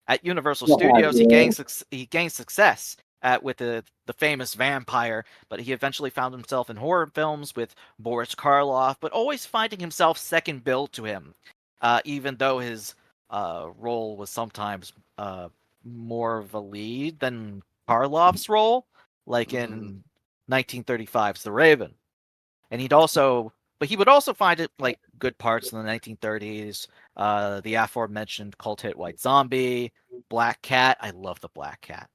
at Universal Studios, he gained success with the famous vampire, but he eventually found himself in horror films with Boris Karloff, but always finding himself second billed to him, even though his role was sometimes more of a lead than Karloff's role, like in 1935's The Raven. And he would also find it like good parts in the 1930s. The aforementioned cult hit White Zombie, Black Cat. I love the Black Cat.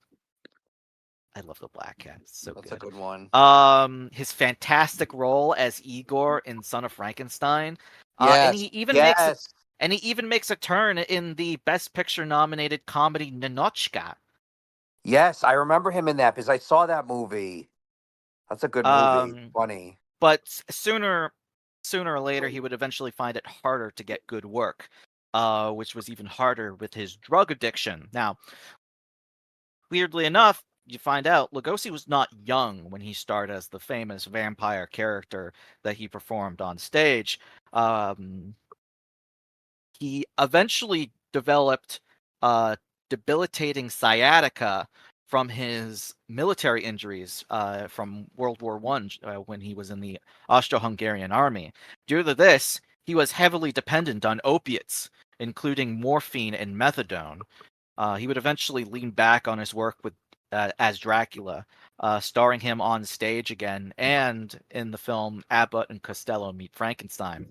It's so That's good. a good one. His fantastic role as Igor in Son of Frankenstein. Yes. And he even makes a turn in the Best Picture nominated comedy Ninochka. Yes, I remember him in that because I saw that movie. That's a good movie. Funny. But sooner or later, he would eventually find it harder to get good work, which was even harder with his drug addiction. Now, weirdly enough, you find out Lugosi was not young when he starred as the famous vampire character that he performed on stage. he eventually developed debilitating sciatica from his military injuries from World War I when he was in the Austro-Hungarian army. Due to this, he was heavily dependent on opiates, including morphine and methadone. He would eventually lean back on his work with as Dracula, starring him on stage again and in the film Abbott and Costello Meet Frankenstein.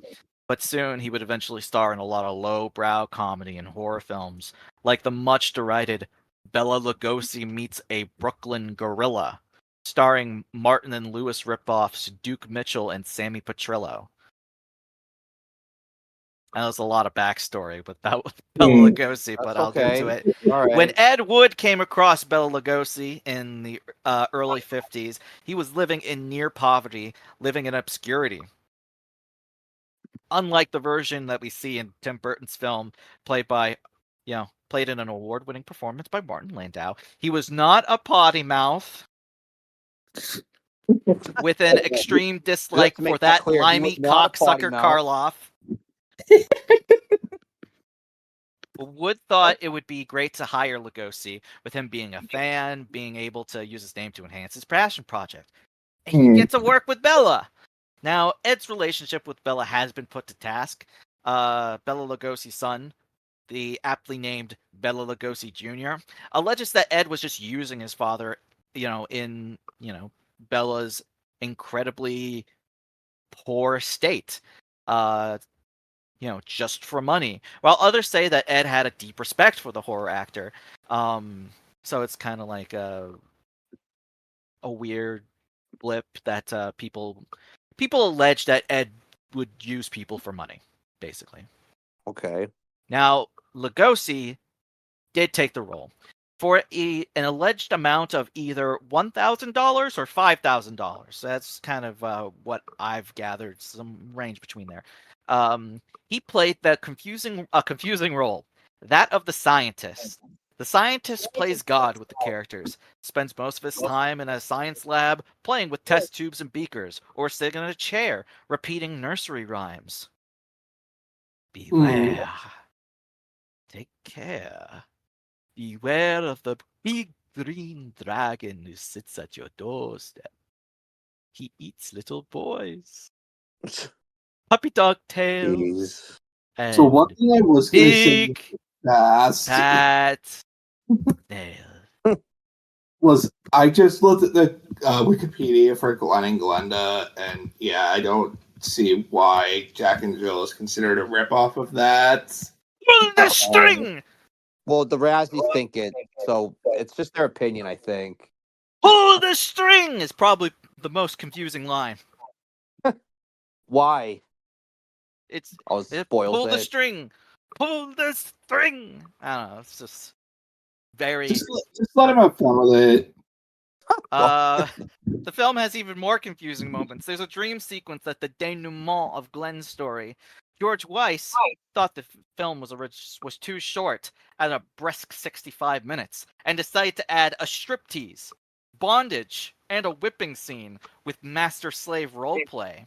But soon he would eventually star in a lot of low-brow comedy and horror films, like the much-derided Bela Lugosi Meets a Brooklyn Gorilla, starring Martin and Lewis ripoffs Duke Mitchell and Sammy Petrillo. That was a lot of backstory with Bela Lugosi, but I'll get to it. All right. When Ed Wood came across Bela Lugosi in the early 50s, he was living in near poverty, living in obscurity. Unlike the version that we see in Tim Burton's film, played in an award-winning performance by Martin Landau, he was not a potty mouth with an extreme dislike to make for that that clear, he limey was not a potty cocksucker mouth. Karloff. Wood thought it would be great to hire Lugosi, with him being a fan, being able to use his name to enhance his passion project. And he get to work with Bela. Now, Ed's relationship with Bela has been put to task. Bela Lugosi's son, the aptly named Bela Lugosi Jr., alleges that Ed was just using his father, in Bela's incredibly poor state. Just for money. While others say that Ed had a deep respect for the horror actor. So it's kind of like a weird blip that people allege that Ed would use people for money, basically. Okay. Now, Lugosi did take the role for an alleged amount of either $1,000 or $5,000. That's kind of what I've gathered, some range between there. He played a confusing role, that of the scientist. The scientist plays God with the characters, spends most of his time in a science lab playing with test tubes and beakers, or sitting in a chair repeating nursery rhymes. Beware. Take care. Beware of the big green dragon who sits at your doorstep. He eats little boys. Puppy dog tails. And So one thing I was going to say big fast fat nail. was I just looked at the Wikipedia for Glenn and Glenda, and yeah, I don't see why Jack and Jill is considered a ripoff of that. Pull the string! Well, the Razzies think it, so it's just their opinion, I think. Pull the string is probably the most confusing line. Why? It Spoils pull the it. string. Pull the string. I don't know. It's just very. Just let him have fun with it. The film has even more confusing moments. There's a dream sequence at the denouement of Glenn's story. George Weiss thought the film was too short at a brisk 65 minutes and decided to add a striptease, bondage, and a whipping scene with master-slave roleplay.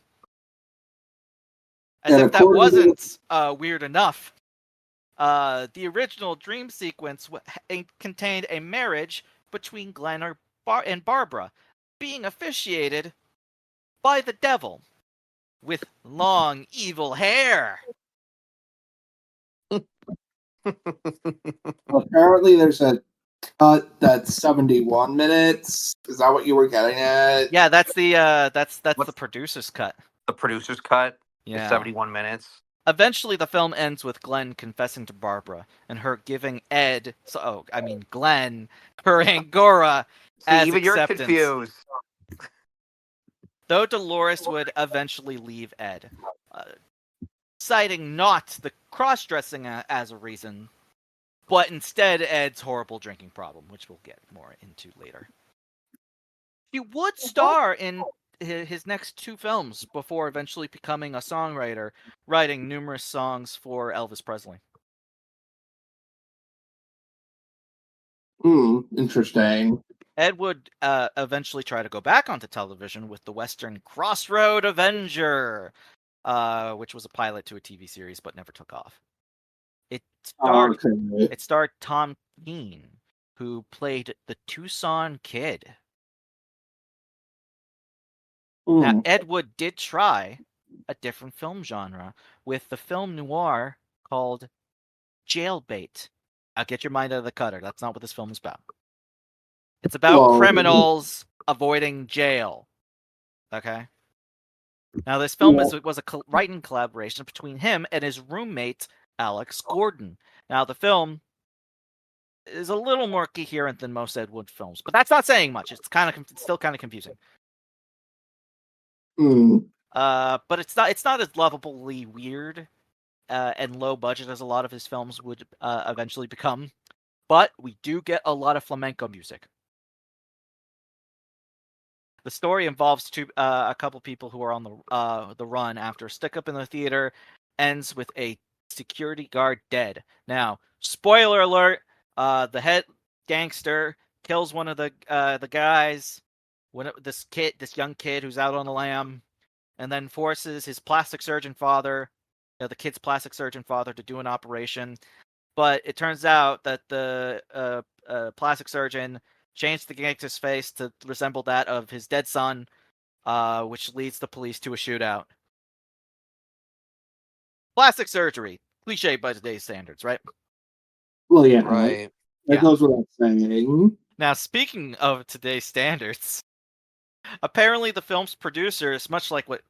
As if that wasn't weird enough. The original dream sequence contained a marriage between Glenn and Barbara, being officiated by the devil with long, evil hair. Apparently, there's a cut that's 71 minutes. Is that what you were getting at? Yeah, that's the the producer's cut. The producer's cut Yeah. is 71 minutes. Eventually, the film ends with Glenn confessing to Barbara and her giving Glenn, her Angora as even acceptance. You're confused. Though Dolores would eventually leave Ed, citing not the cross-dressing as a reason, but instead Ed's horrible drinking problem, which we'll get more into later. He would star in his next two films before eventually becoming a songwriter, writing numerous songs for Elvis Presley. Interesting. Ed would eventually try to go back onto television with the Western Crossroad Avenger, which was a pilot to a TV series but never took off. It Oh, starred okay. it starred Tom Keane, who played the Tucson Kid. Now, Hmm. Ed Wood did try a different film genre with the film noir called Jailbait. I'll get your mind out of the gutter. That's not what this film is about. It's about Well, criminals avoiding jail. Okay. Now, this film yeah. was a writing collaboration between him and his roommate Alex Gordon. Now, the film is a little more coherent than most Ed Wood films, but that's not saying much. It's still kind of confusing. Hmm. But it's not as lovably weird and low budget as a lot of his films would eventually become. But we do get a lot of flamenco music. The story involves a couple people who are on the run after a stick-up in the theater, ends with a security guard dead. Now, spoiler alert: the head gangster kills one of the guys. This young kid who's out on the lam, and then forces his plastic surgeon father, the kid's plastic surgeon father, to do an operation. But it turns out that the plastic surgeon changed the gangster's face to resemble that of his dead son, which leads the police to a shootout. Plastic surgery, cliche by today's standards, right? Well, yeah. Right. That Yeah. goes without saying. Now, speaking of today's standards, apparently the film's producers, much like what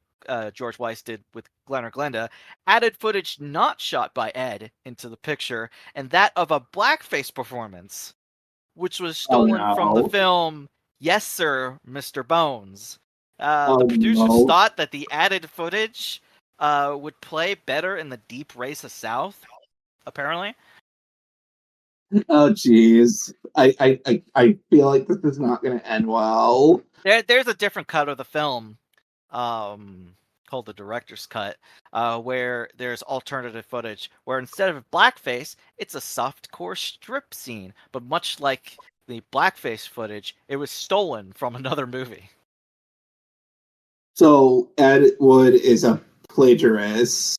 George Weiss did with Glenn or Glenda, added footage not shot by Ed into the picture, and that of a blackface performance, which was stolen from the no. film Yes Sir, Mr. Bones. The Oh, producers no. thought that the added footage would play better in the deep racist South, apparently. Oh, jeez. I feel like this is not going to end well. There's a different cut of the film called the director's cut, where there's alternative footage, where instead of blackface, it's a softcore strip scene. But much like the blackface footage, it was stolen from another movie. So, Ed Wood is a plagiarist.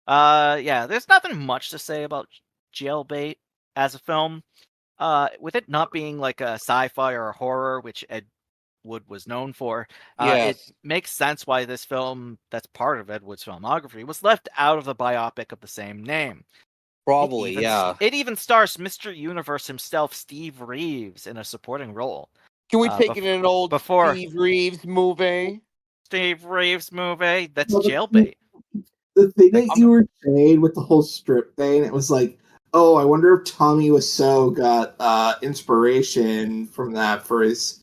Yeah, there's nothing much to say about Jailbait as a film. With it not being like a sci-fi or a horror, which Ed Wood was known for, it Yes. makes sense why this film, that's part of Ed Wood's filmography, was left out of the biopic of the same name. Probably. Yeah. It even stars Mr. Universe himself, Steve Reeves, in a supporting role. Can we take it in an old before Steve Reeves movie? Steve Reeves movie? That's Well, Jailbait. The thing that you were saying with the whole strip thing, it was like, oh, I wonder if Tommy Wiseau got inspiration from that for his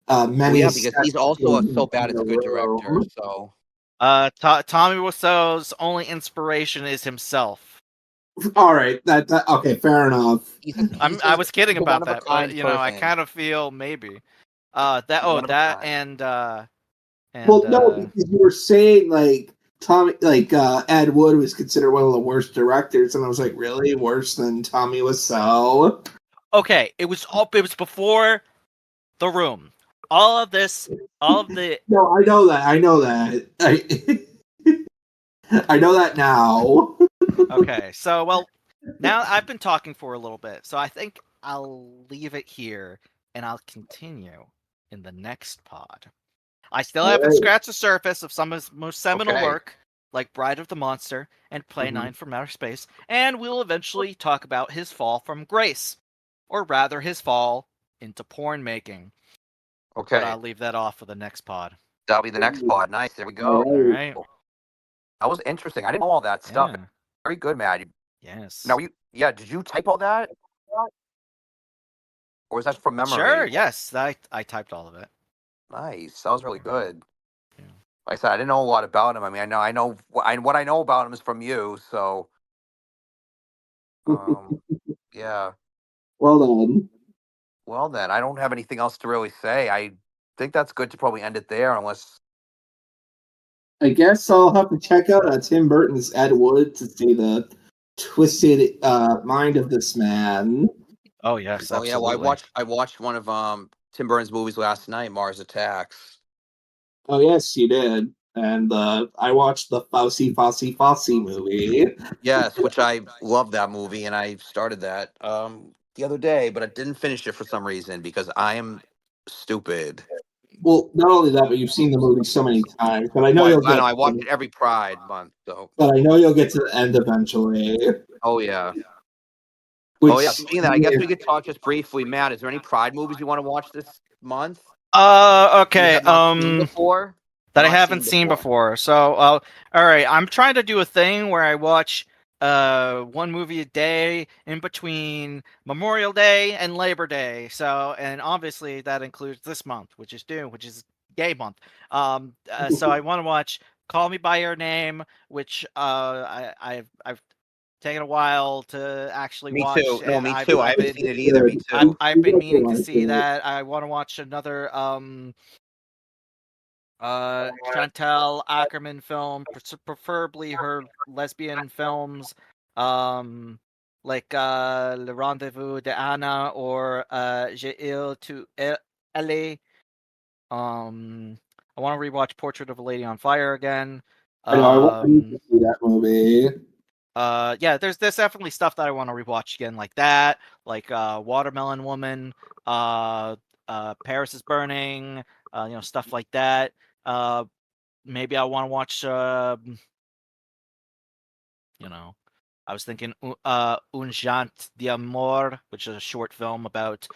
many. Yeah, because he's also so bad in as a the good director. room. So Tommy Wiseau's only inspiration is himself. All right, that okay, fair enough. I was kidding he's a about that, but one-of-a-kind I person. kind of feel maybe One of a that kind. and Well, no, because you were saying like Tommy, like Ed Wood was considered one of the worst directors, and I was like, really worse than Tommy Wiseau? Okay, it was before The Room. All of the No, I know that. I know that. I know that now. Okay, so well, now I've been talking for a little bit, so I think I'll leave it here and I'll continue in the next pod. I still haven't scratched the surface of some of his most seminal work, like Bride of the Monster and Play 9 from Outer Space, and we'll eventually talk about his fall from grace, or rather his fall into porn making. Okay. But I'll leave that off for the next pod. That'll be the next pod. Nice. There we go. All right. That was interesting. I didn't know all that stuff. Yeah. Very good, Matt. Yes. Now, did you type all that? Or was that from memory? Sure, yes. I typed all of it. Nice. That was really good. Yeah. Like I said, I didn't know a lot about him. I mean, I know what I know about him is from you. So, yeah. Well done. Well, then, I don't have anything else to really say. I think that's good to probably end it there, unless. I guess I'll have to check out Tim Burton's Ed Wood to see the twisted mind of this man. Oh yes, absolutely. Oh yeah, well I watched one of Tim Burton's movies last night, Mars Attacks. Oh yes, you did. and I watched the Fosse movie. Yes, which I love that movie, and I started that the other day, but I didn't finish it for some reason because I am stupid. Well, not only that, but you've seen the movie so many times. But I know Well, you'll I know get. I watch it every Pride month, so. But I know you'll get to the end eventually. Oh yeah. Which Oh yeah. Speaking of that, I guess we could talk just briefly. Matt, is there any Pride movies you want to watch this month? You Okay. have not seen before? That I haven't seen before. So, all right. I'm trying to do a thing where I watch one movie a day in between Memorial Day and Labor Day. So, and obviously that includes this month, which is June, which is Gay Month. So I want to watch Call Me by Your Name, which I've taken a while to actually Me watch, too. No, and me I've too. I haven't been seen it either. Me too. I've been meaning to see that. I want to watch another Chantal Ackerman film, preferably her lesbian films, like Le Rendezvous de Anna or J'ai il to Elle. I want to rewatch Portrait of a Lady on Fire again. I know I need to see that movie. Yeah, there's definitely stuff that I want to rewatch again, like that, like Watermelon Woman, Paris is Burning, stuff like that. Maybe I want to watch, I was thinking Un Jant d'Amour, which is a short film about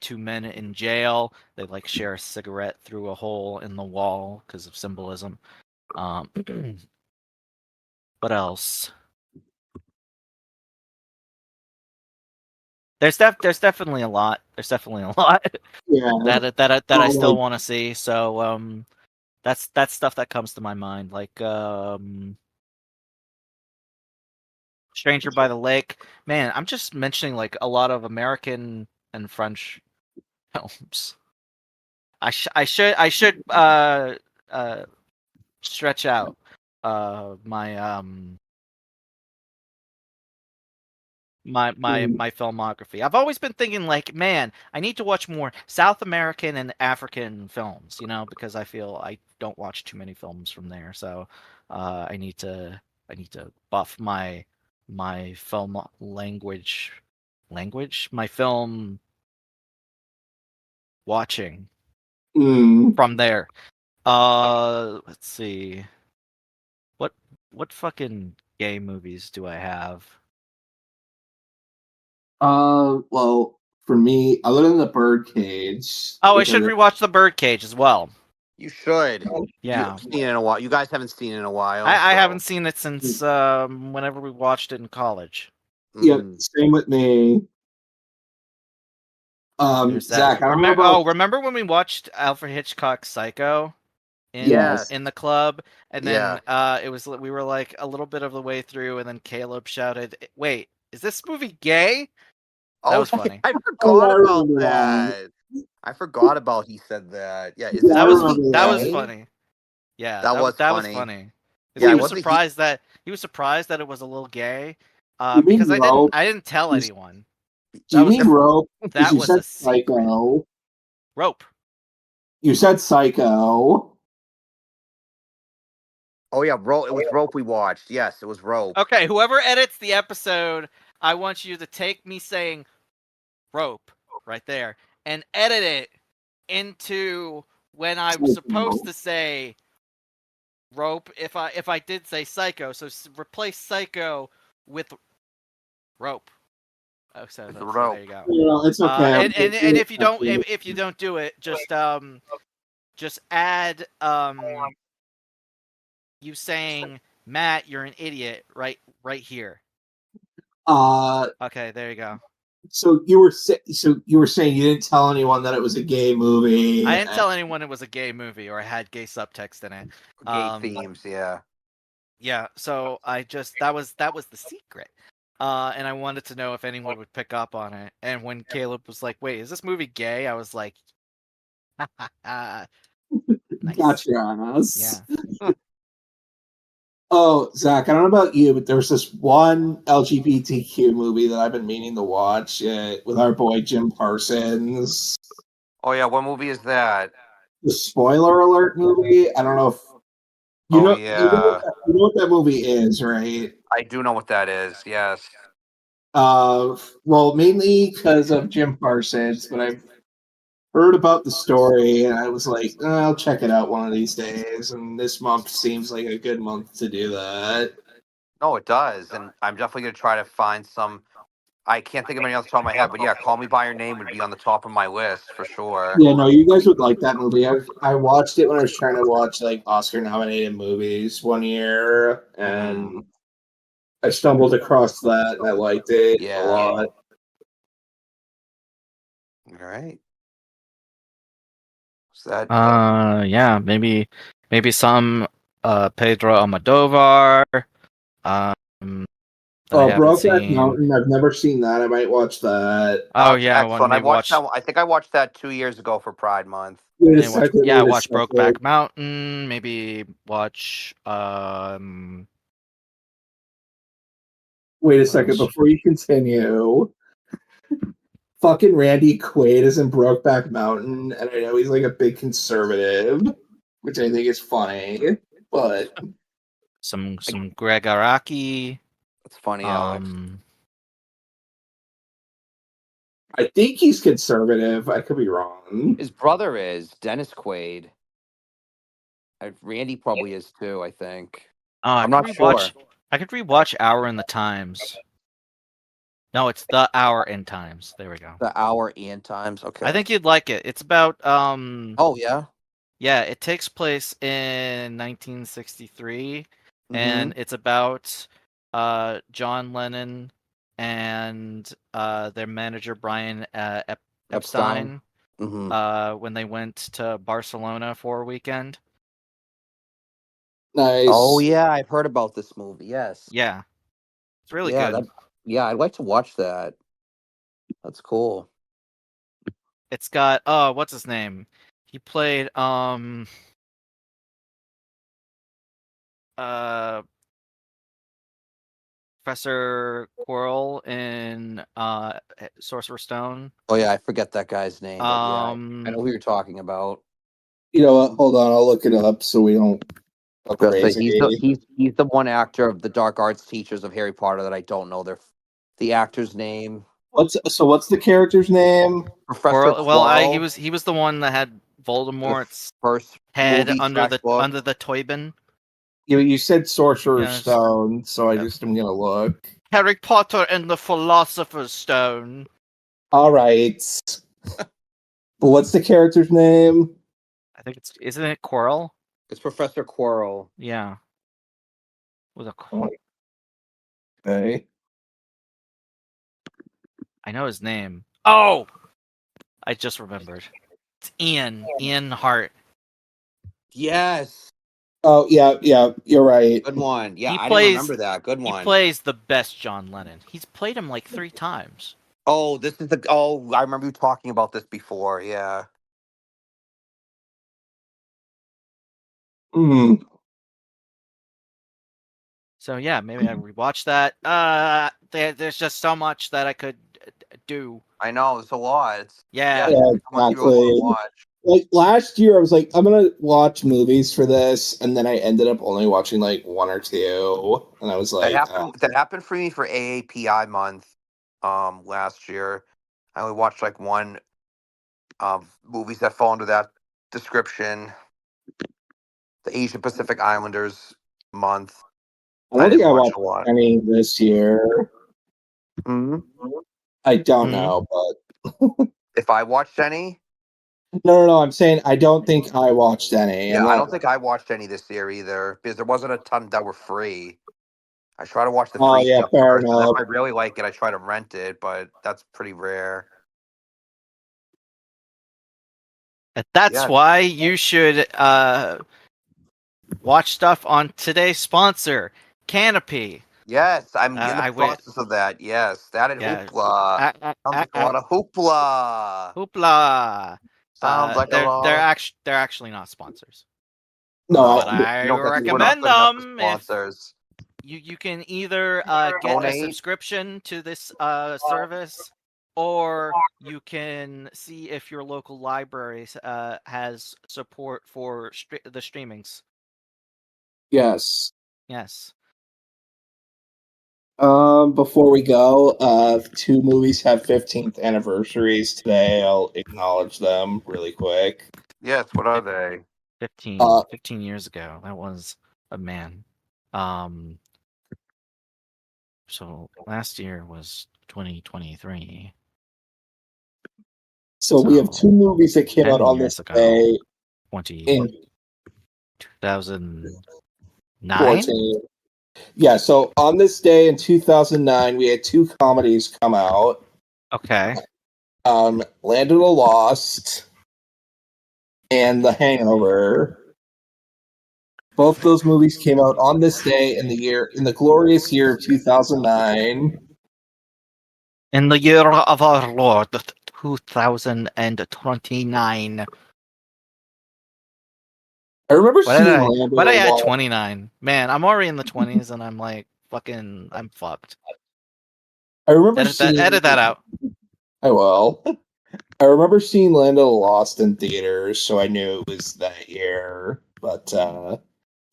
two men in jail. They like share a cigarette through a hole in the wall because of symbolism. What else? There's definitely a lot. There's definitely a lot Yeah. that I still want to see. So that's stuff that comes to my mind, like Stranger by the Lake. Man, I'm just mentioning like a lot of American and French films. I should stretch out my my filmography. I've always been thinking like, man, I need to watch more South American and African films, because I feel I don't watch too many films from there. So I need to buff my film my film watching from there. Let's see. What fucking gay movies do I have? Well, for me, other than the Birdcage. Oh, I should rewatch The Birdcage as well. You should. Yeah. You've seen it in a while. You guys haven't seen it in a while. I haven't seen it since whenever we watched it in college. Yeah, same with me. Zach, I don't know remember when we watched Alfred Hitchcock's Psycho in the club, and then it was we were like a little bit of the way through, and then Caleb shouted, "Wait, is this movie gay?" That was funny. I forgot about that. I forgot about he said that. Yeah, that was funny. Yeah, that was funny. Yeah, he was surprised that it was a little gay. Because I didn't tell anyone. Do you mean Rope? That was a Psycho. Rope. You said Psycho. Oh yeah, Rope. It was Rope we watched. Yes, it was Rope. Okay, whoever edits the episode, I want you to take me saying Rope right there and edit it into when I'm supposed to say Rope. If I did say Psycho, so replace Psycho with Rope. Oh, so the rope. There you go. Yeah, it's okay. And if you don't do it, just add you saying, Matt, you're an idiot right here. Okay, there you go. So you were saying you didn't tell anyone that it was a gay movie. I didn't tell anyone it was a gay movie or it had gay subtext in it. Gay themes, yeah. Yeah, so I just that was the secret. And I wanted to know if anyone would pick up on it. And when Caleb was like, "Wait, is this movie gay?" I was like, nice. Gotcha, ass. Yeah. Oh, Zach, I don't know about you, but there's this one LGBTQ movie that I've been meaning to watch with our boy Jim Parsons. Oh yeah, what movie is that? The spoiler alert movie. I don't know if You know, yeah. you know what that movie is, right? I do know what that is. Yes. Well, mainly because of Jim Parsons, but I've heard about the story and I was like, I'll check it out one of these days. And this month seems like a good month to do that. No, it does, and I'm definitely gonna try to find some. I can't think of any off the top of my head, but yeah, Call Me by Your Name would be on the top of my list for sure. Yeah, no, you guys would like that movie. I watched it when I was trying to watch like Oscar nominated movies one year, and I stumbled across that and I liked it a Yeah. lot. All right. So that Yeah, maybe some Pedro Almodovar. That I haven't Brokeback seen. Mountain. I've never seen that. I might watch that. Oh it's yeah, excellent. I maybe watched watch. that. I think I watched that 2 years ago for Pride Month. Wait a Maybe watch. second. Yeah, Wait a watch second. Brokeback Mountain. Maybe watch. Wait a What second. else? Before you continue, fucking Randy Quaid is in Brokeback Mountain, and I know he's like a big conservative, which I think is funny. But Some Greg Araki. It's funny, Alex. I think he's conservative. I could be wrong. His brother is Dennis Quaid. Randy probably is too. I think. I I'm could not rewatch. sure. I could rewatch Hour in the Times. No, it's The Hour in Times. There we go. The Hour and Times. Okay. I think you'd like it. It's about Oh yeah. yeah, it takes place in 1963 and Mm-hmm. it's about John Lennon and their manager Brian Epstein Mm-hmm. when they went to Barcelona for a weekend. Nice. Oh yeah, I've heard about this movie. Yes. Yeah. It's really Yeah. good. Yeah, I'd like to watch that. That's cool. It's got what's his name? He played uh Professor Quirrell in Sorcerer's Stone. Oh yeah, I forget that guy's name, but yeah, I know who you're talking about. You know what? Hold on. I'll look it up so we don't go Gonna say crazy. he's the one actor of the dark arts teachers of Harry Potter that I don't know the actor's name. What's the character's name? Professor Quirrell. Well, Quirrell. he was the one that had Voldemort's First head movie under textbook. the toy bin. You said Sorcerer's Yes. Stone, so I Yep. just am gonna look. Harry Potter and the Philosopher's Stone. All right. But what's the character's name? I think isn't it Quirrell? It's Professor Quirrell. Yeah. With a Okay. I know his name. Oh, I just remembered. It's Ian Hart. Yes. Oh yeah, you're right. Good one. Yeah, He I plays- didn't remember that. Good He one. plays the best John Lennon. He's played him like 3 times. Oh, this is the. Oh, I remember you talking about this before. Yeah. Hmm. So yeah, maybe I rewatch that. There's just so much that I could do. I know it's a lot. It's Yeah. Yeah, so much you would want exactly. to watch. Like last year, I was like, I'm gonna watch movies for this, and then I ended up only watching like one or two, and I was like, That happened for me for AAPI month. Last year, I only watched like one movies that fall under that description. The Asian Pacific Islanders month. I don't think didn't I watch watched a lot. any this year. Hmm. I don't Mhm. know, but If I watched any, no. I'm saying I don't think I watched any. yeah, I'm I not. don't think I watched any this year either because there wasn't a ton that were free. I try to watch the Oh free yeah, stuff fair first, and then enough. if I really like it, I try to rent it, but that's pretty rare. And that's Yeah. why you should watch stuff on today's sponsor, Canopy. Yes, I'm in I the went. process of that. Yes, that and Yeah. hoopla. Sounds like a lot of hoopla. Hoopla. Sounds like a lot. They're actually not sponsors. No, But I you don't get we're not recommend good enough for them if sponsors. you can either get a Donate. subscription to this service, or you can see if your local library has support for the streamings. Yes. Yes. Before we go, 2 movies have 15th anniversaries today. I'll acknowledge them really quick. Yes, what are they? 15 years ago. That was a man. So last year was 2023. So we have So, 2 movies that came 10 out on years this ago. day 2009. 14. Yeah, so on this day in 2009, we had 2 comedies come out. Okay. Land of the Lost and The Hangover. Both those movies came out on this day in the glorious year of 2009. In the year of our Lord, 2029. I remember Why did seeing I? Land of Why did I the add Lost. 29? Man, I'm already in the 20s, and I'm like I'm fucked. I remember Edit seeing. that out. I will. I remember seeing Land of the Lost in theaters, so I knew it was that year. But to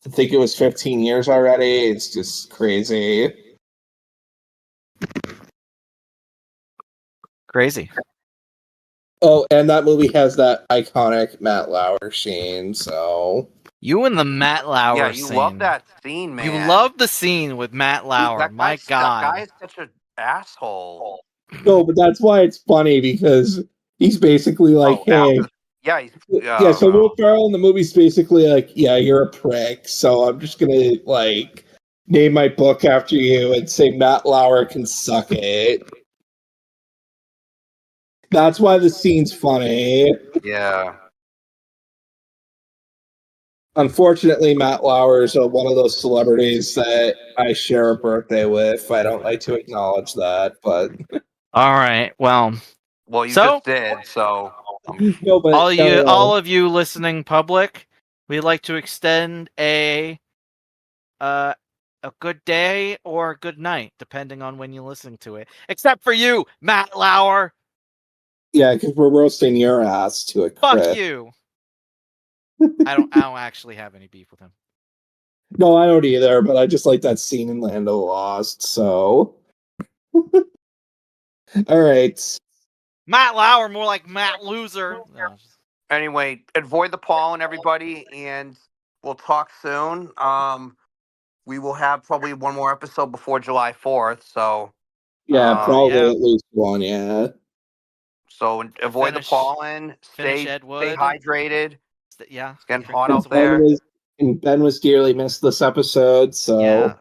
think it was 15 years already, it's just crazy. Crazy. Oh, and that movie has that iconic Matt Lauer scene, so You and the Matt Lauer Yeah, you scene. love that scene, man. You love the scene with Matt Lauer. That My That guy God. is such an asshole. no, but that's why it's funny because he's basically like, hey, Yeah, he's yeah. So Will Ferrell in the movie's basically like, yeah, you're a prick, so I'm just gonna like name my book after you and say Matt Lauer can suck it. That's why the scene's funny. yeah. Unfortunately, Matt Lauer is one of those celebrities that I share a birthday with. I don't like to acknowledge that, but All right. Well, Well, you So? just did, so no, but all of you listening public, we'd like to extend a good day or a good night, depending on when you're listening to it. Except for you, Matt Lauer. yeah, because we're roasting your ass to a Fuck crisp. you. I don't actually have any beef with him. No, I don't either, but I just like that scene in Land of the Lost, so. All right. Matt Lauer, more like Matt Loser. No, anyway, avoid the pollen, everybody, and we'll talk soon. We will have probably one more episode before July 4th, so Yeah, probably yeah. at least one, yeah. so avoid the Finish pollen. finish Stay Ed Wood. hydrated. Yeah. It's getting drink hot lots out of water. there. Ben was dearly missed this episode, so. Yeah.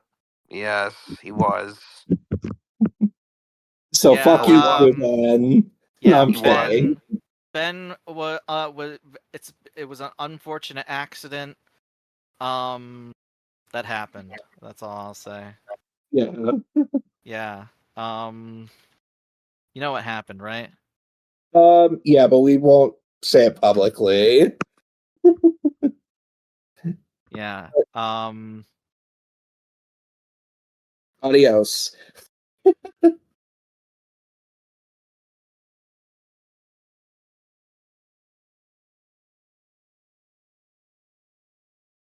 Yes, he was. So Yeah, fuck you too, Ben. Yeah, I'm kidding. Ben was it was an unfortunate accident. That happened. That's all I'll say. Yeah. Yeah. You know what happened, right? Yeah, but we won't say it publicly. Yeah. Adios.